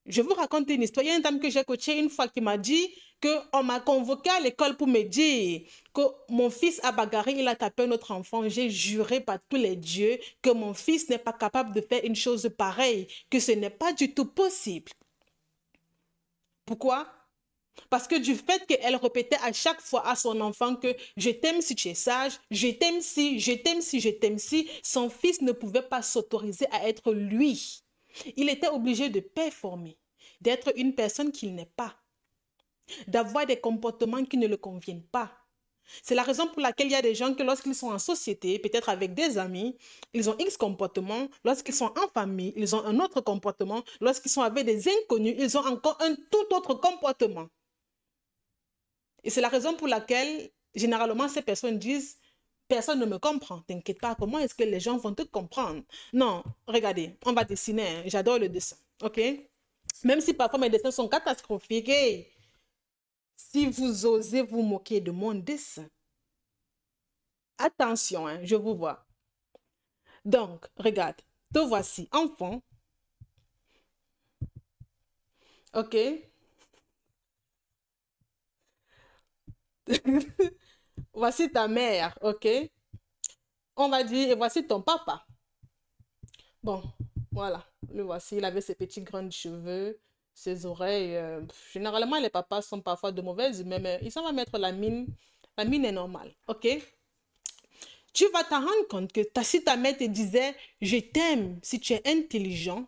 Je vous raconte une histoire. Il y a une dame que j'ai coachée une fois qui m'a dit qu'on m'a convoqué à l'école pour me dire que mon fils a bagarré, il a tapé un autre enfant. J'ai juré par tous les dieux que mon fils n'est pas capable de faire une chose pareille, que ce n'est pas du tout possible. Pourquoi? Parce que du fait qu'elle répétait à chaque fois à son enfant que je t'aime si tu es sage, je t'aime si, je t'aime si, je t'aime si, son fils ne pouvait pas s'autoriser à être lui. Il était obligé de performer, d'être une personne qu'il n'est pas, d'avoir des comportements qui ne le conviennent pas. C'est la raison pour laquelle il y a des gens que lorsqu'ils sont en société, peut-être avec des amis, ils ont X comportements. Lorsqu'ils sont en famille, ils ont un autre comportement. Lorsqu'ils sont avec des inconnus, ils ont encore un tout autre comportement. Et c'est la raison pour laquelle, généralement, ces personnes disent « Personne ne me comprend. T'inquiète pas, comment est-ce que les gens vont te comprendre ?» Non, regardez, on va dessiner. Hein. J'adore le dessin, ok? Même si parfois mes dessins sont catastrophiques. Hey, si vous osez vous moquer de mon dessin, attention, hein, je vous vois. Donc, regarde, te voici, enfant. Ok? Voici ta mère, ok? On va dire, et voici ton papa. Bon, voilà, le voici. Il avait ses petits grands cheveux, ses oreilles. Généralement, les papas sont parfois de mauvaise humeur, mais ils s'en va mettre la mine. La mine est normale, ok? Tu vas t'en rendre compte que si ta mère te disait « Je t'aime si tu es intelligent »,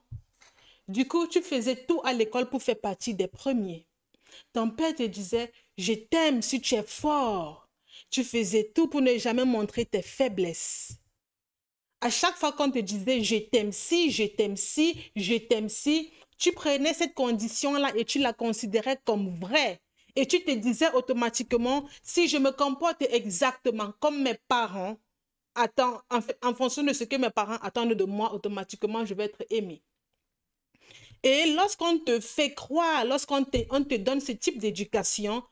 du coup, tu faisais tout à l'école pour faire partie des premiers. Ton père te disait « Je t'aime si tu es fort ». Tu faisais tout pour ne jamais montrer tes faiblesses. À chaque fois qu'on te disait « je t'aime si, je t'aime si, je t'aime si », tu prenais cette condition-là et tu la considérais comme vraie. Et tu te disais automatiquement « si je me comporte exactement comme mes parents, en fonction de ce que mes parents attendent de moi, automatiquement, je vais être aimé. » Et lorsqu'on te fait croire, lorsqu'on te donne ce type d'éducation,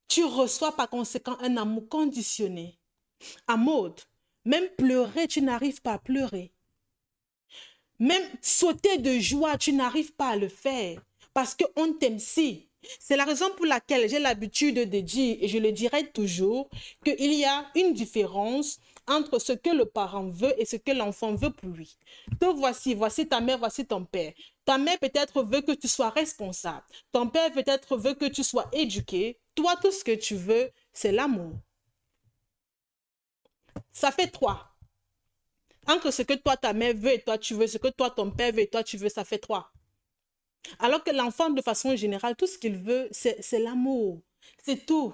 tu reçois par conséquent un amour conditionné. En mode, Même pleurer, tu n'arrives pas à pleurer. Même sauter de joie, tu n'arrives pas à le faire parce qu'on t'aime si. C'est la raison pour laquelle j'ai l'habitude de dire, et je le dirai toujours, qu'il y a une différence entre ce que le parent veut et ce que l'enfant veut pour lui. Te voici, voici ta mère, voici ton père. Ta mère peut-être veut que tu sois responsable. Ton père peut-être veut que tu sois éduqué. Toi, tout ce que tu veux, c'est l'amour. Ça fait trois. Entre ce que toi, ta mère veut et toi, tu veux, ce que toi, ton père veut et toi, tu veux, ça fait trois. Alors que l'enfant, de façon générale, tout ce qu'il veut, c'est l'amour. C'est tout.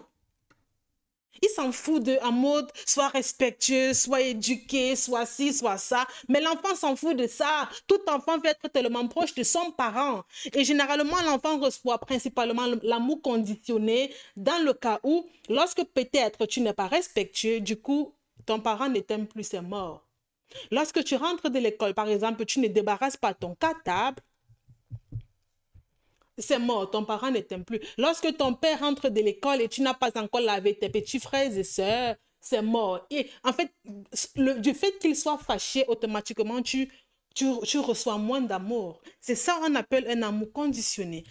Il s'en fout de, en mode, soit respectueux, soit éduqué, soit ci, soit ça. Mais l'enfant s'en fout de ça. Tout enfant veut être tellement proche de son parent. Et généralement, l'enfant reçoit principalement l'amour conditionné dans le cas où, lorsque peut-être tu n'es pas respectueux, du coup, ton parent ne t'aime plus, c'est mort. Lorsque tu rentres de l'école, par exemple, tu ne débarrasses pas ton cartable, c'est mort, ton parent ne t'aime plus. Lorsque ton père rentre de l'école et tu n'as pas encore lavé tes petits frères et sœurs, c'est mort. Et en fait, du fait qu'il soit fâché, automatiquement, tu reçois moins d'amour. C'est ça qu'on appelle un amour conditionné.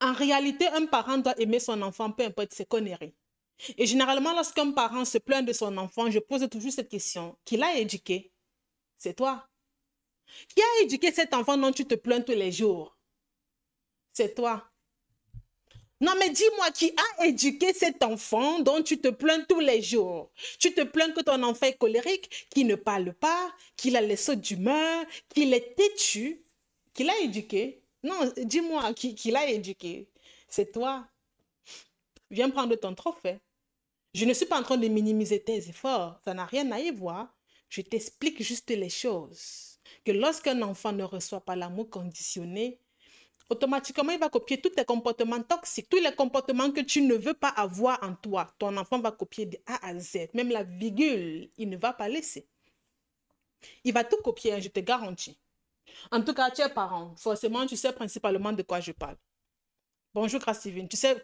En réalité, un parent doit aimer son enfant, peu importe ses conneries. Et généralement, lorsqu'un parent se plaint de son enfant, je pose toujours cette question. Qui l'a éduqué? C'est toi. Qui a éduqué cet enfant dont tu te plains tous les jours? C'est toi. Non, mais dis-moi, qui a éduqué cet enfant dont tu te plains tous les jours? Tu te plains que ton enfant est colérique, qu'il ne parle pas, qu'il a les sautes d'humeur, qu'il est têtu. Qui l'a éduqué? Non, dis-moi, qui l'a éduqué? C'est toi. Viens prendre ton trophée. Je ne suis pas en train de minimiser tes efforts. Ça n'a rien à y voir. Je t'explique juste les choses. Que lorsqu'un enfant ne reçoit pas l'amour conditionné, automatiquement, il va copier tous tes comportements toxiques, tous les comportements que tu ne veux pas avoir en toi. Ton enfant va copier de A à Z. Même la virgule, il ne va pas laisser. Il va tout copier, hein, je te garantis. En tout cas, tu es parent. Forcément, tu sais principalement de quoi je parle. Bonjour, Gracivine. Tu sais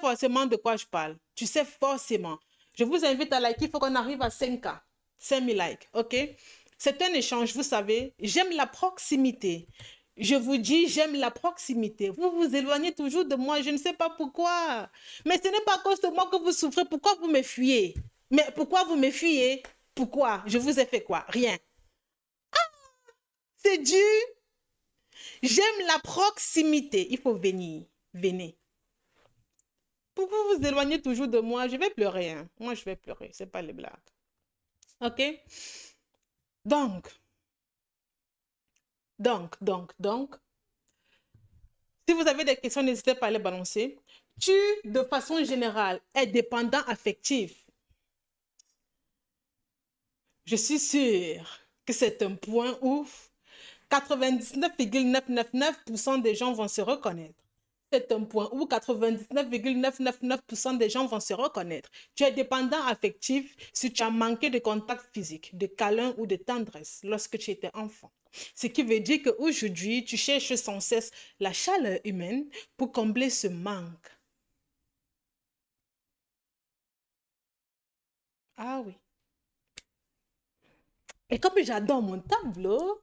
forcément de quoi je parle. Tu sais forcément. Je vous invite à liker. Il faut qu'on arrive à 5K. 5000 likes, ok? C'est un échange, vous savez. J'aime la proximité. Je vous dis, j'aime la proximité. Vous vous éloignez toujours de moi. Je ne sais pas pourquoi. Mais ce n'est pas à cause de moi que vous souffrez. Pourquoi vous me fuyez? Mais pourquoi vous me fuyez? Pourquoi? Je vous ai fait quoi? Rien. C'est dû. J'aime la proximité. Il faut venir. Venez. Pourquoi vous vous éloignez toujours de moi? Je vais pleurer. Hein. Moi, je vais pleurer. Ce n'est pas les blagues. OK? Donc. Si vous avez des questions, n'hésitez pas à les balancer. Tu, de façon générale, es dépendant affectif. Je suis sûre que c'est un point où 99,999% des gens vont se reconnaître. C'est un point où 99,999% des gens vont se reconnaître. Tu es dépendant affectif si tu as manqué de contact physique, de câlin ou de tendresse lorsque tu étais enfant. Ce qui veut dire qu'aujourd'hui, tu cherches sans cesse la chaleur humaine pour combler ce manque. Ah oui. Et comme j'adore mon tableau,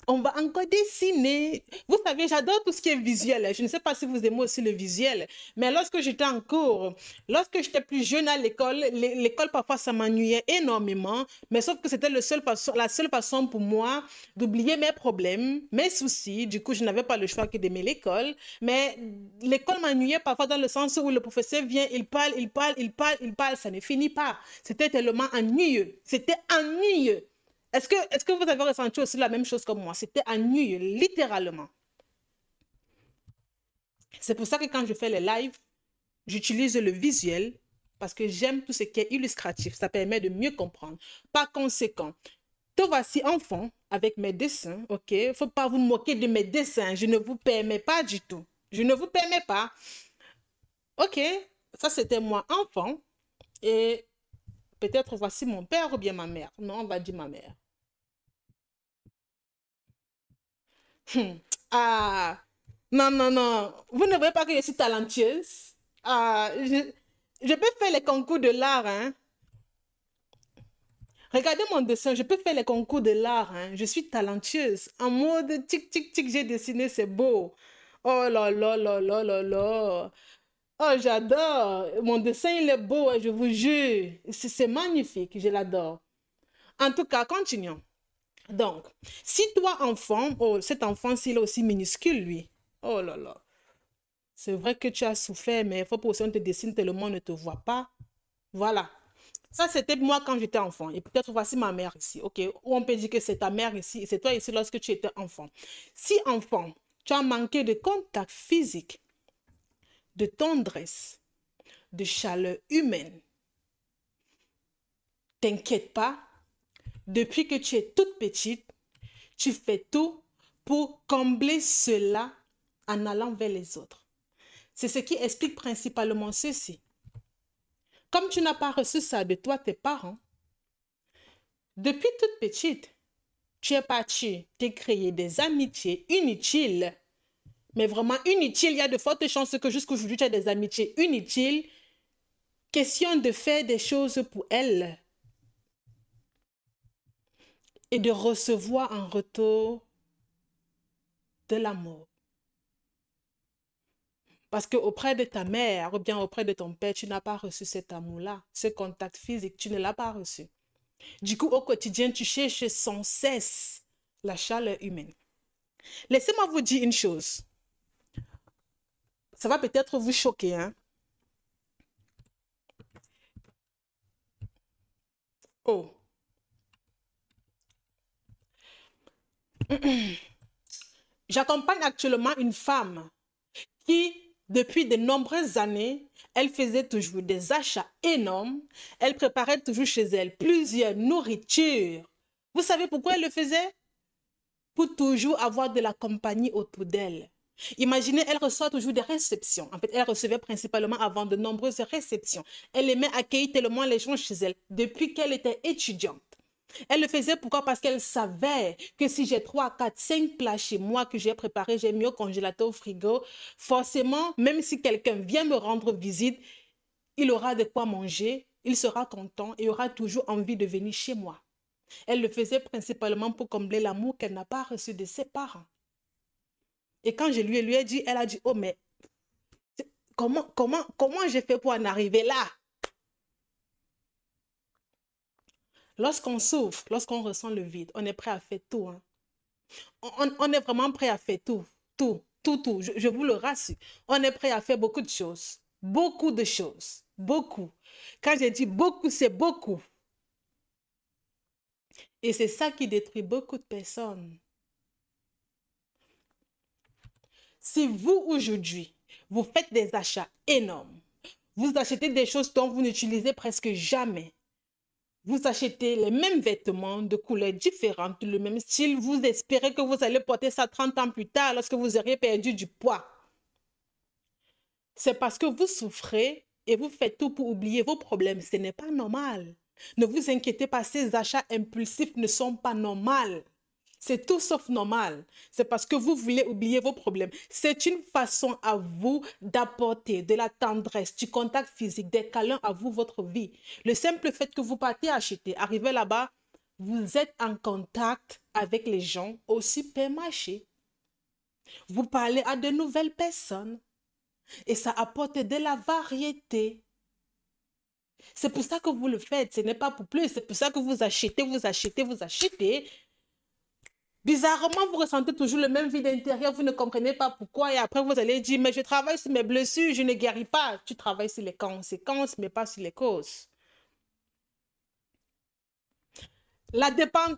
on va encore dessiner. Vous savez, j'adore tout ce qui est visuel. Je ne sais pas si vous aimez aussi le visuel, mais lorsque j'étais en cours, lorsque j'étais plus jeune à l'école, l'école parfois ça m'ennuyait énormément, mais sauf que c'était la seule façon pour moi d'oublier mes problèmes, mes soucis. Du coup, je n'avais pas le choix que d'aimer l'école, mais l'école m'ennuyait parfois dans le sens où le professeur vient, il parle, ça ne finit pas. C'était tellement ennuyeux. C'était ennuyeux. Est-ce que vous avez ressenti aussi la même chose comme moi? C'était ennuyeux, littéralement. C'est pour ça que quand je fais les lives, j'utilise le visuel parce que j'aime tout ce qui est illustratif. Ça permet de mieux comprendre. Par conséquent, te voici enfant avec mes dessins, ok? Il ne faut pas vous moquer de mes dessins. Je ne vous permets pas du tout. Je ne vous permets pas. Ok, ça c'était moi enfant. Et peut-être voici mon père ou bien ma mère. Non, on va dire ma mère. Ah, non, non, non. Vous ne voyez pas que je suis talentueuse? Ah, je peux faire les concours de l'art, hein? Regardez mon dessin, je peux faire les concours de l'art, hein. Je suis talentueuse. En mode tic, tic, tic, j'ai dessiné, c'est beau. Oh là là là là là là. Oh, j'adore. Mon dessin, il est beau, hein, je vous jure. C'est magnifique, je l'adore. En tout cas, continuons. Donc, si toi, enfant, oh, cet enfant, s'il est aussi minuscule, lui. Oh là là. C'est vrai que tu as souffert, mais il faut pas aussi on te dessine tellement on ne te voit pas. Voilà. Ça, c'était moi quand j'étais enfant. Et peut-être voici ma mère ici. OK. Ou on peut dire que c'est ta mère ici et c'est toi ici lorsque tu étais enfant. Si enfant, tu as manqué de contact physique, de tendresse, de chaleur humaine, t'inquiète pas, depuis que tu es toute petite, tu fais tout pour combler cela en allant vers les autres. C'est ce qui explique principalement ceci. Comme tu n'as pas reçu ça de toi, tes parents, depuis toute petite, tu es parti te créer des amitiés inutiles. Mais vraiment inutiles, il y a de fortes chances que jusqu'aujourd'hui, tu as des amitiés inutiles. Question de faire des choses pour elles et de recevoir en retour de l'amour. Parce qu'auprès de ta mère ou bien auprès de ton père, tu n'as pas reçu cet amour-là, ce contact physique, tu ne l'as pas reçu. Du coup, au quotidien, tu cherches sans cesse la chaleur humaine. Laissez-moi vous dire une chose. Ça va peut-être vous choquer, hein? Oh. J'accompagne actuellement une femme qui, depuis de nombreuses années, elle faisait toujours des achats énormes. Elle préparait toujours chez elle plusieurs nourritures. Vous savez pourquoi elle le faisait? Pour toujours avoir de la compagnie autour d'elle. Imaginez, elle reçoit toujours des réceptions. En fait, elle recevait principalement avant de nombreuses réceptions. Elle aimait accueillir tellement les gens chez elle depuis qu'elle était étudiante. Elle le faisait pourquoi? Parce qu'elle savait que si j'ai 3, 4, 5 plats chez moi que j'ai préparés, j'ai mis au congélateur, au frigo, forcément, même si quelqu'un vient me rendre visite, il aura de quoi manger, il sera content et aura toujours envie de venir chez moi. Elle le faisait principalement pour combler l'amour qu'elle n'a pas reçu de ses parents. Et quand je lui ai dit, elle a dit, oh mais comment j'ai fait pour en arriver là? Lorsqu'on souffre, lorsqu'on ressent le vide, on est prêt à faire tout. Hein. On est vraiment prêt à faire tout. Tout. Je vous le rassure. On est prêt à faire beaucoup de choses. Beaucoup de choses. Beaucoup. Quand je dis beaucoup, c'est beaucoup. Et c'est ça qui détruit beaucoup de personnes. Si vous, aujourd'hui, vous faites des achats énormes, vous achetez des choses dont vous n'utilisez presque jamais, vous achetez les mêmes vêtements de couleurs différentes, le même style, vous espérez que vous allez porter ça 30 ans plus tard lorsque vous aurez perdu du poids. C'est parce que vous souffrez et vous faites tout pour oublier vos problèmes. Ce n'est pas normal. Ne vous inquiétez pas, ces achats impulsifs ne sont pas normaux. C'est tout sauf normal. C'est parce que vous voulez oublier vos problèmes. C'est une façon à vous d'apporter de la tendresse, du contact physique, des câlins à vous, votre vie. Le simple fait que vous partez acheter, arrivez là-bas, vous êtes en contact avec les gens au supermarché. Vous parlez à de nouvelles personnes. Et ça apporte de la variété. C'est pour ça que vous le faites. Ce n'est pas pour plus. C'est pour ça que vous achetez, vous achetez, vous achetez. Bizarrement, vous ressentez toujours le même vide intérieur. Vous ne comprenez pas pourquoi. Et après, vous allez dire, mais je travaille sur mes blessures, je ne guéris pas. Tu travailles sur les conséquences, mais pas sur les causes. La dépendance,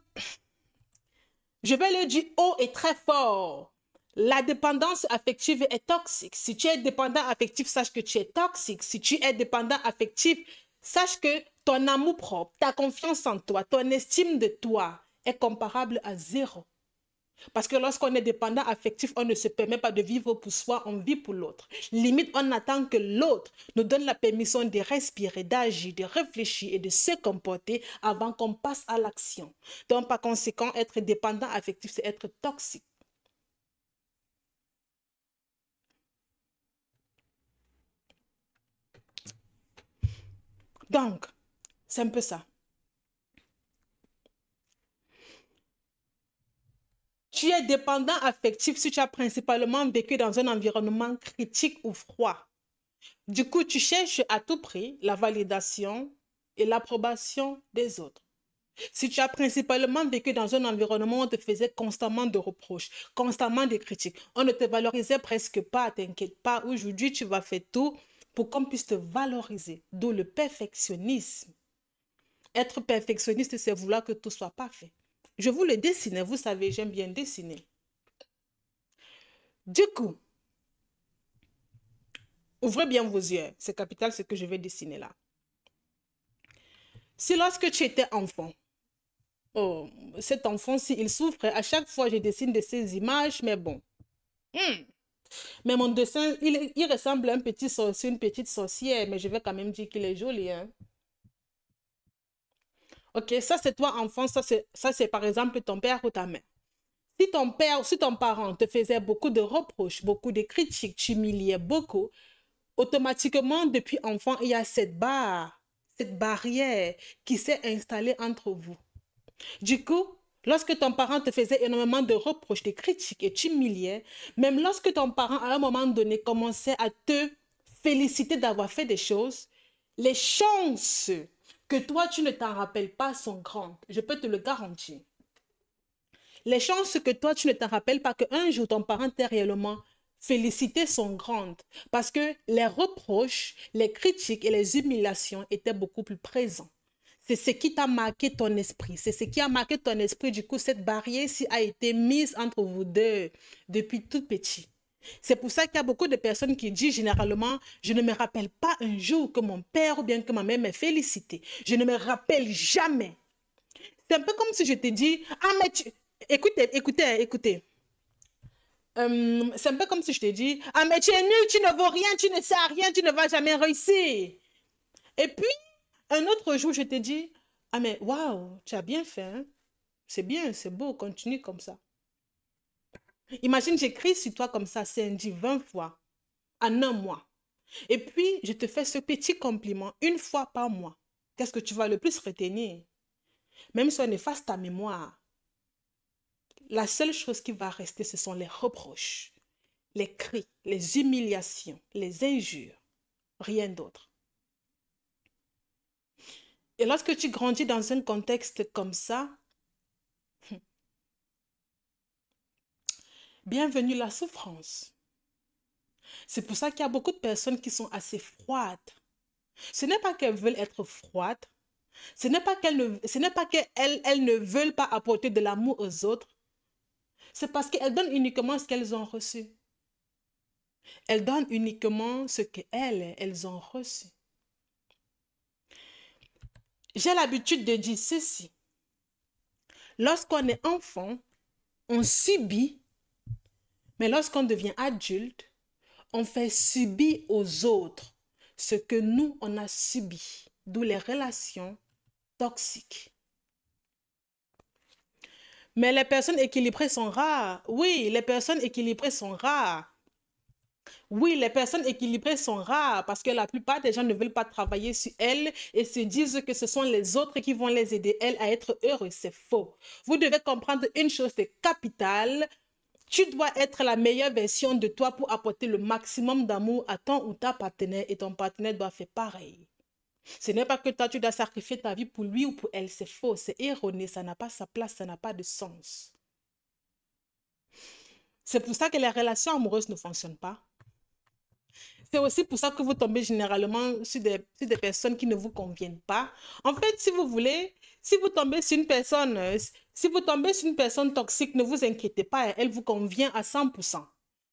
je vais le dire haut et très fort. La dépendance affective est toxique. Si tu es dépendant affectif, sache que tu es toxique. Si tu es dépendant affectif, sache que ton amour propre, ta confiance en toi, ton estime de toi est comparable à zéro. Parce que lorsqu'on est dépendant affectif, on ne se permet pas de vivre pour soi, on vit pour l'autre. Limite, on attend que l'autre nous donne la permission de respirer, d'agir, de réfléchir et de se comporter avant qu'on passe à l'action. Donc, par conséquent, être dépendant affectif, c'est être toxique. Donc, c'est un peu ça. Tu es dépendant affectif si tu as principalement vécu dans un environnement critique ou froid. Du coup, tu cherches à tout prix la validation et l'approbation des autres. Si tu as principalement vécu dans un environnement où on te faisait constamment de reproches, constamment des critiques, on ne te valorisait presque pas, t'inquiète pas, aujourd'hui tu vas faire tout pour qu'on puisse te valoriser, d'où le perfectionnisme. Être perfectionniste, c'est vouloir que tout soit parfait. Je vous le dessine, vous savez, j'aime bien dessiner. Du coup, ouvrez bien vos yeux, c'est capital ce que je vais dessiner là. Si lorsque tu étais enfant, oh, cet enfant-ci, il souffre, à chaque fois je dessine de ces images, mais bon. Mais mon dessin, il ressemble à un petit sorcier, une petite sorcière, mais je vais quand même dire qu'il est joli, hein. Ok, ça c'est toi enfant, ça c'est par exemple ton père ou ta mère. Si ton père ou si ton parent te faisait beaucoup de reproches, beaucoup de critiques, t'humiliait beaucoup, automatiquement depuis enfant, il y a cette barre, cette barrière qui s'est installée entre vous. Du coup, lorsque ton parent te faisait énormément de reproches, de critiques et t'humiliait, même lorsque ton parent à un moment donné commençait à te féliciter d'avoir fait des choses, les chances que toi tu ne t'en rappelles pas sont grandes. Je peux te le garantir. Les chances que toi tu ne t'en rappelles pas qu'un jour ton parent t'ait réellement félicité sont grandes parce que les reproches, les critiques et les humiliations étaient beaucoup plus présents. C'est ce qui t'a marqué ton esprit. C'est ce qui a marqué ton esprit. Du coup, cette barrière-ci a été mise entre vous deux depuis tout petit. C'est pour ça qu'il y a beaucoup de personnes qui disent généralement, je ne me rappelle pas un jour que mon père ou bien que ma mère m'ait félicité. Je ne me rappelle jamais. C'est un peu comme si je te dis, ah mais tu... Écoutez. C'est un peu comme si je te dis, ah mais tu es nul, tu ne vaux rien, tu ne sais rien, tu ne vas jamais réussir. Et puis, un autre jour, je te dis, ah mais waouh, tu as bien fait, hein? C'est bien, c'est beau, continue comme ça. Imagine, j'écris sur toi comme ça, c'est dit 20 fois en un mois. Et puis, je te fais ce petit compliment une fois par mois. Qu'est-ce que tu vas le plus retenir? Même si on efface ta mémoire, la seule chose qui va rester, ce sont les reproches, les cris, les humiliations, les injures, rien d'autre. Et lorsque tu grandis dans un contexte comme ça, bienvenue la souffrance. C'est pour ça qu'il y a beaucoup de personnes qui sont assez froides. Ce n'est pas qu'elles veulent être froides, ce n'est pas qu'elles ne veulent pas apporter de l'amour aux autres, c'est parce qu'elles donnent uniquement ce qu'elles ont reçu. Elles donnent uniquement ce qu'elles ont reçu. J'ai l'habitude de dire ceci. Lorsqu'on est enfant, on subit, mais lorsqu'on devient adulte, on fait subir aux autres ce que nous, on a subi, d'où les relations toxiques. Mais les personnes équilibrées sont rares. Oui, les personnes équilibrées sont rares. Oui, les personnes équilibrées sont rares parce que la plupart des gens ne veulent pas travailler sur elles et se disent que ce sont les autres qui vont les aider, elles, à être heureuses. C'est faux. Vous devez comprendre une chose, c'est capital. Tu dois être la meilleure version de toi pour apporter le maximum d'amour à ton ou ta partenaire et ton partenaire doit faire pareil. Ce n'est pas que toi, tu dois sacrifier ta vie pour lui ou pour elle. C'est faux, c'est erroné, ça n'a pas sa place, ça n'a pas de sens. C'est pour ça que les relations amoureuses ne fonctionnent pas. C'est aussi pour ça que vous tombez généralement sur des personnes qui ne vous conviennent pas. En fait, si vous voulez, si vous tombez sur une personne, toxique, ne vous inquiétez pas, elle vous convient à 100%.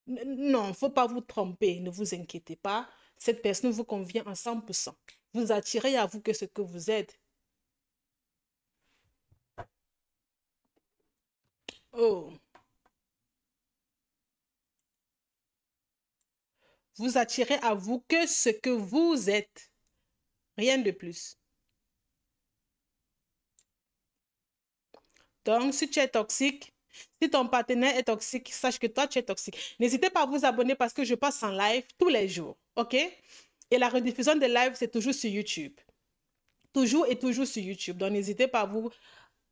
Non, il ne faut pas vous tromper, ne vous inquiétez pas. Cette personne vous convient à 100%. Vous attirez à vous que ce que vous êtes. Oh. Vous attirez à vous que ce que vous êtes. Rien de plus. Donc, si tu es toxique, si ton partenaire est toxique, sache que toi, tu es toxique. N'hésitez pas à vous abonner parce que je passe en live tous les jours. OK? Et la rediffusion des lives, c'est toujours sur YouTube. Toujours et toujours sur YouTube. Donc, n'hésitez pas à vous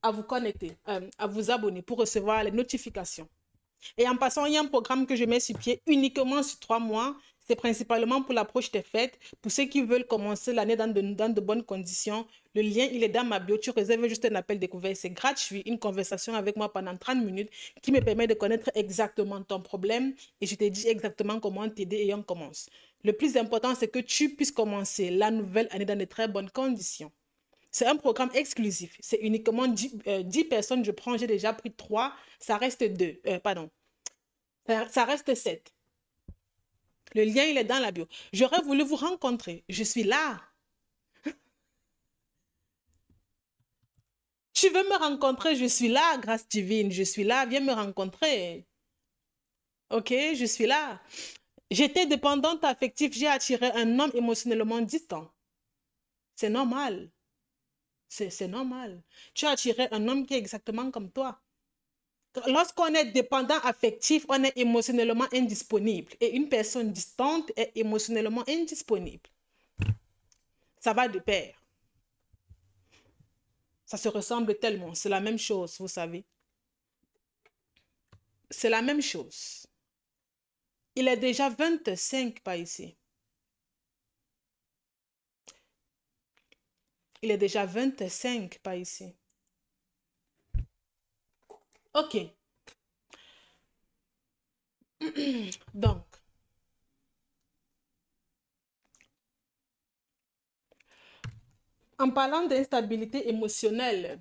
à vous connecter, à vous abonner pour recevoir les notifications. Et en passant, il y a un programme que je mets sur pied uniquement sur 3 mois. C'est principalement pour l'approche des fêtes. Pour ceux qui veulent commencer l'année dans de bonnes conditions, le lien, il est dans ma bio. Tu réserves juste un appel découvert. C'est gratuit, une conversation avec moi pendant 30 minutes qui me permet de connaître exactement ton problème et je te dis exactement comment t'aider et on commence. Le plus important, c'est que tu puisses commencer la nouvelle année dans de très bonnes conditions. C'est un programme exclusif. C'est uniquement 10 personnes. Je prends, j'ai déjà pris 3. Ça reste 2. Pardon. Ça reste 7. Le lien, il est dans la bio. J'aurais voulu vous rencontrer. Je suis là. Tu veux me rencontrer? Je suis là, grâce divine. Je suis là. Viens me rencontrer. Ok, je suis là. J'étais dépendante affective. J'ai attiré un homme émotionnellement distant. C'est normal. C'est normal. Tu as attiré un homme qui est exactement comme toi. Lorsqu'on est dépendant affectif, on est émotionnellement indisponible. Et une personne distante est émotionnellement indisponible. Ça va de pair. Ça se ressemble tellement. C'est la même chose, vous savez. C'est la même chose. Il est déjà 25 par ici. Il est déjà 25 par ici. Ok. Donc, en parlant d'instabilité émotionnelle,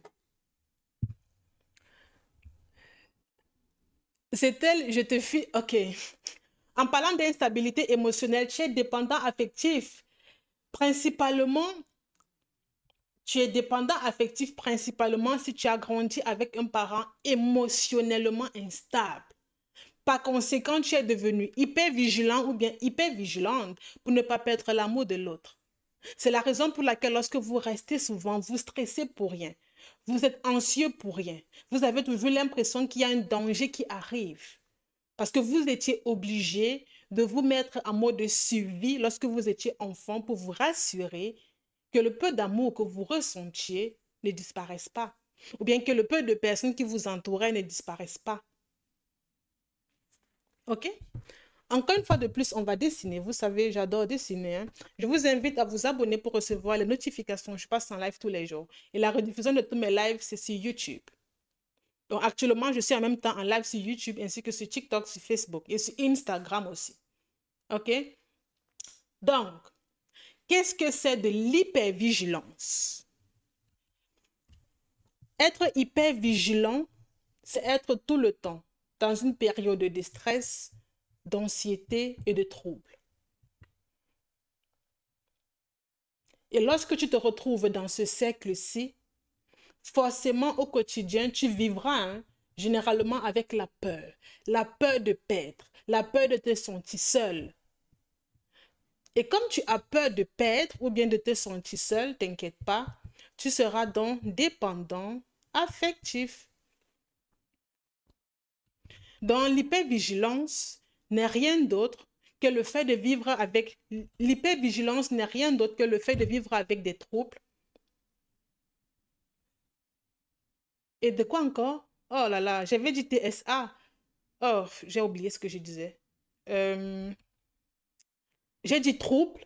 c'est elle, je te fie, ok. En parlant d'instabilité émotionnelle, tu es dépendant affectif. Principalement, tu es dépendant affectif principalement si tu as grandi avec un parent émotionnellement instable. Par conséquent, tu es devenu hyper vigilant ou bien hyper vigilante pour ne pas perdre l'amour de l'autre. C'est la raison pour laquelle lorsque vous restez souvent, vous stressez pour rien. Vous êtes anxieux pour rien. Vous avez toujours l'impression qu'il y a un danger qui arrive. Parce que vous étiez obligé de vous mettre en mode survie lorsque vous étiez enfant pour vous rassurer que le peu d'amour que vous ressentiez ne disparaisse pas. Ou bien que le peu de personnes qui vous entouraient ne disparaissent pas. OK? Encore une fois de plus, on va dessiner. Vous savez, j'adore dessiner. Hein? Je vous invite à vous abonner pour recevoir les notifications. Je passe en live tous les jours. Et la rediffusion de tous mes lives, c'est sur YouTube. Donc actuellement, je suis en même temps en live sur YouTube ainsi que sur TikTok, sur Facebook et sur Instagram aussi. OK? Donc, qu'est-ce que c'est de l'hypervigilance? Être hyper vigilant, c'est être tout le temps dans une période de stress, d'anxiété et de trouble. Et lorsque tu te retrouves dans ce cercle-ci, forcément au quotidien, tu vivras généralement avec la peur de perdre, la peur de te sentir seul. Et comme tu as peur de perdre ou bien de te sentir seul, t'inquiète pas, tu seras donc dépendant affectif. Dans l'hypervigilance n'est rien d'autre que le fait de vivre avec... L'hypervigilance n'est rien d'autre que le fait de vivre avec des troubles. Et de quoi encore? Oh là là, j'avais dit TSA. Oh, j'ai oublié ce que je disais. J'ai dit trouble.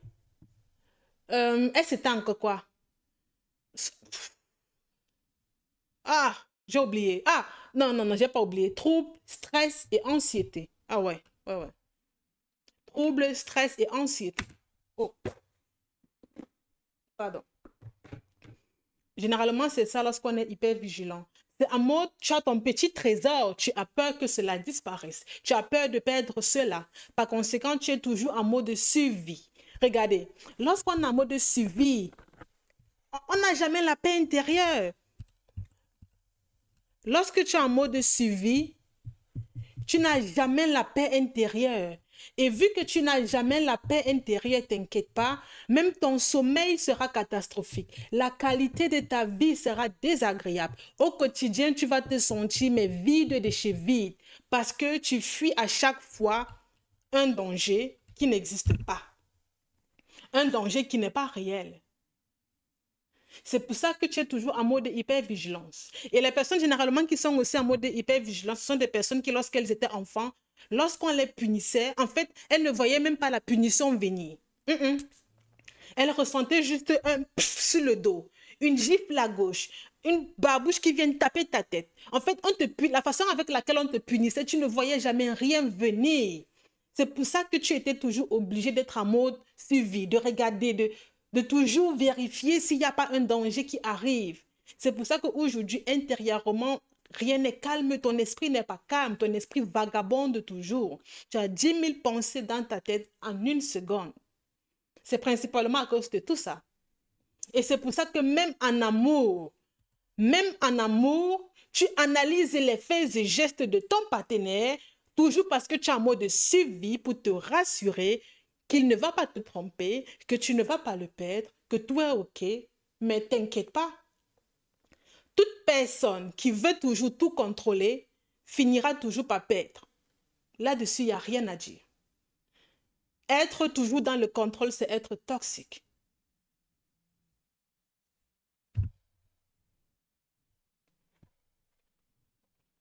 Et c'était encore quoi? Ah, j'ai oublié. Ah, non, non, non, j'ai pas oublié. Trouble, stress et anxiété. Ah ouais, ouais, ouais. Trouble, stress et anxiété. Oh, pardon. Généralement, c'est ça lorsqu'on est hyper vigilant. C'est en mode, tu as ton petit trésor, tu as peur que cela disparaisse. Tu as peur de perdre cela. Par conséquent, tu es toujours en mode survie. Regardez, lorsqu'on est en mode survie, on n'a jamais la paix intérieure. Lorsque tu es en mode survie, tu n'as jamais la paix intérieure. Et vu que tu n'as jamais la paix intérieure, t'inquiète pas, même ton sommeil sera catastrophique. La qualité de ta vie sera désagréable. Au quotidien, tu vas te sentir mais vide de chez vide parce que tu fuis à chaque fois un danger qui n'existe pas. Un danger qui n'est pas réel. C'est pour ça que tu es toujours en mode hypervigilance. Et les personnes généralement qui sont aussi en mode hypervigilance, ce sont des personnes qui, lorsqu'elles étaient enfants, lorsqu'on les punissait, en fait, elles ne voyaient même pas la punition venir. Elles ressentaient juste un pff sur le dos, une gifle à gauche, une barbouche qui vient taper ta tête. En fait, la façon avec laquelle on te punissait, tu ne voyais jamais rien venir. C'est pour ça que tu étais toujours obligé d'être en mode suivi, de regarder, de toujours vérifier s'il n'y a pas un danger qui arrive. C'est pour ça qu'aujourd'hui, intérieurement, rien n'est calme, ton esprit n'est pas calme, ton esprit vagabonde toujours. Tu as 10 000 pensées dans ta tête en une seconde. C'est principalement à cause de tout ça. Et c'est pour ça que même en amour, tu analyses les faits et gestes de ton partenaire, toujours parce que tu as un mode de suivi pour te rassurer qu'il ne va pas te tromper, que tu ne vas pas le perdre, que tout est OK, mais t'inquiète pas. Toute personne qui veut toujours tout contrôler finira toujours par perdre. Là-dessus, il n'y a rien à dire. Être toujours dans le contrôle, c'est être toxique.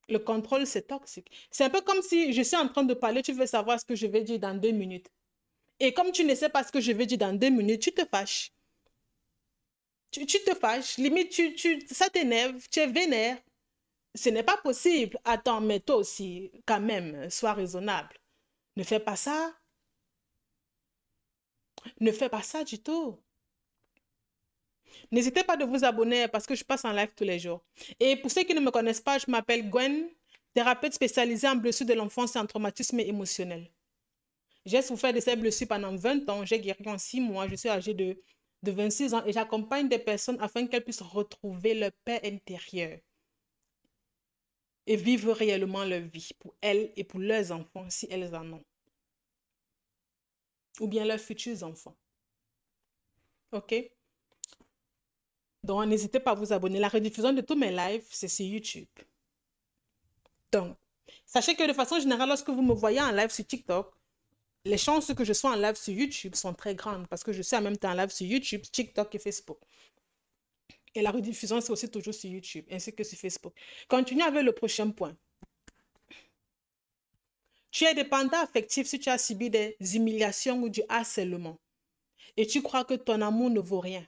Le contrôle, c'est toxique. C'est un peu comme si je suis en train de parler, tu veux savoir ce que je vais dire dans 2 minutes. Et comme tu ne sais pas ce que je vais dire dans 2 minutes, tu te fâches. Tu te fâches, limite, ça t'énerve, tu es vénère. Ce n'est pas possible. Attends, mais toi aussi, quand même, sois raisonnable. Ne fais pas ça. Ne fais pas ça du tout. N'hésitez pas de vous abonner parce que je passe en live tous les jours. Et pour ceux qui ne me connaissent pas, je m'appelle Gwen, thérapeute spécialisée en blessures de l'enfance et en traumatisme émotionnel. J'ai souffert de ces blessures pendant 20 ans, j'ai guéri en 6 mois, je suis âgée de 26 ans et j'accompagne des personnes afin qu'elles puissent retrouver leur paix intérieure et vivre réellement leur vie pour elles et pour leurs enfants si elles en ont. Ou bien leurs futurs enfants. OK? Donc, n'hésitez pas à vous abonner. La rediffusion de tous mes lives, c'est sur YouTube. Donc, sachez que de façon générale, lorsque vous me voyez en live sur TikTok, les chances que je sois en live sur YouTube sont très grandes parce que je suis en même temps en live sur YouTube, TikTok et Facebook. Et la rediffusion, c'est aussi toujours sur YouTube, ainsi que sur Facebook. Continuons avec le prochain point. Tu es dépendant affectif si tu as subi des humiliations ou du harcèlement. Et tu crois que ton amour ne vaut rien.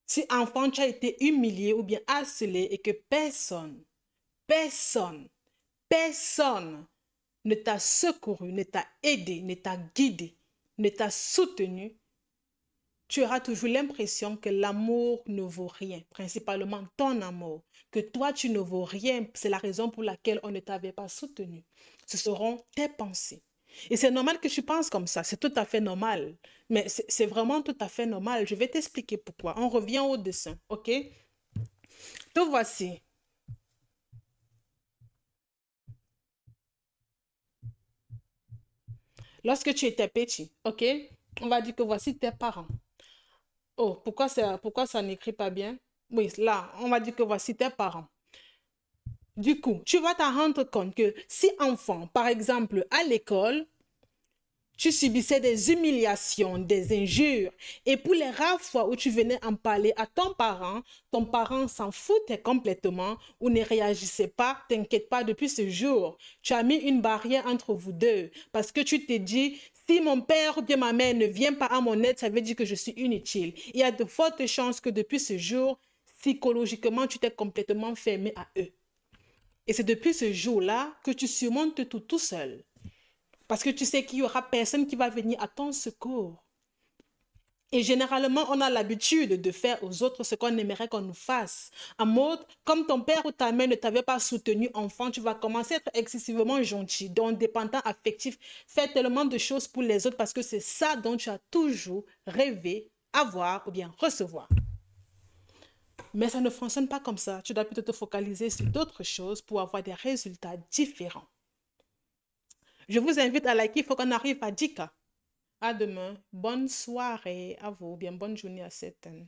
Si enfant, tu as été humilié ou bien harcelé et que personne ne t'a secouru, ne t'a aidé, ne t'a guidé, ne t'a soutenu, tu auras toujours l'impression que l'amour ne vaut rien, principalement ton amour, que toi tu ne vaux rien, c'est la raison pour laquelle on ne t'avait pas soutenu. Ce seront tes pensées. Et c'est normal que tu penses comme ça, c'est tout à fait normal, mais c'est vraiment tout à fait normal. Je vais t'expliquer pourquoi. On revient au dessin, ok? Te voici. Lorsque tu étais petit, ok? On va dire que voici tes parents. Oh, pourquoi ça n'écrit pas bien? Oui, là, on va dire que voici tes parents. Du coup, tu vas t'en rendre compte que si enfant, par exemple, à l'école, tu subissais des humiliations, des injures, et pour les rares fois où tu venais en parler à ton parent s'en foutait complètement ou ne réagissait pas, t'inquiète pas, depuis ce jour, tu as mis une barrière entre vous deux parce que tu t'es dit, si mon père ou bien ma mère ne vient pas à mon aide, ça veut dire que je suis inutile. Il y a de fortes chances que depuis ce jour, psychologiquement, tu t'es complètement fermé à eux. Et c'est depuis ce jour-là que tu surmontes tout seul. Parce que tu sais qu'il n'y aura personne qui va venir à ton secours. Et généralement, on a l'habitude de faire aux autres ce qu'on aimerait qu'on nous fasse. En mode, comme ton père ou ta mère ne t'avait pas soutenu enfant, tu vas commencer à être excessivement gentil, donc dépendant affectif, faire tellement de choses pour les autres parce que c'est ça dont tu as toujours rêvé avoir ou bien recevoir. Mais ça ne fonctionne pas comme ça. Tu dois plutôt te focaliser sur d'autres choses pour avoir des résultats différents. Je vous invite à liker, il faut qu'on arrive à 10K. À demain. Bonne soirée à vous, bien bonne journée à certaines.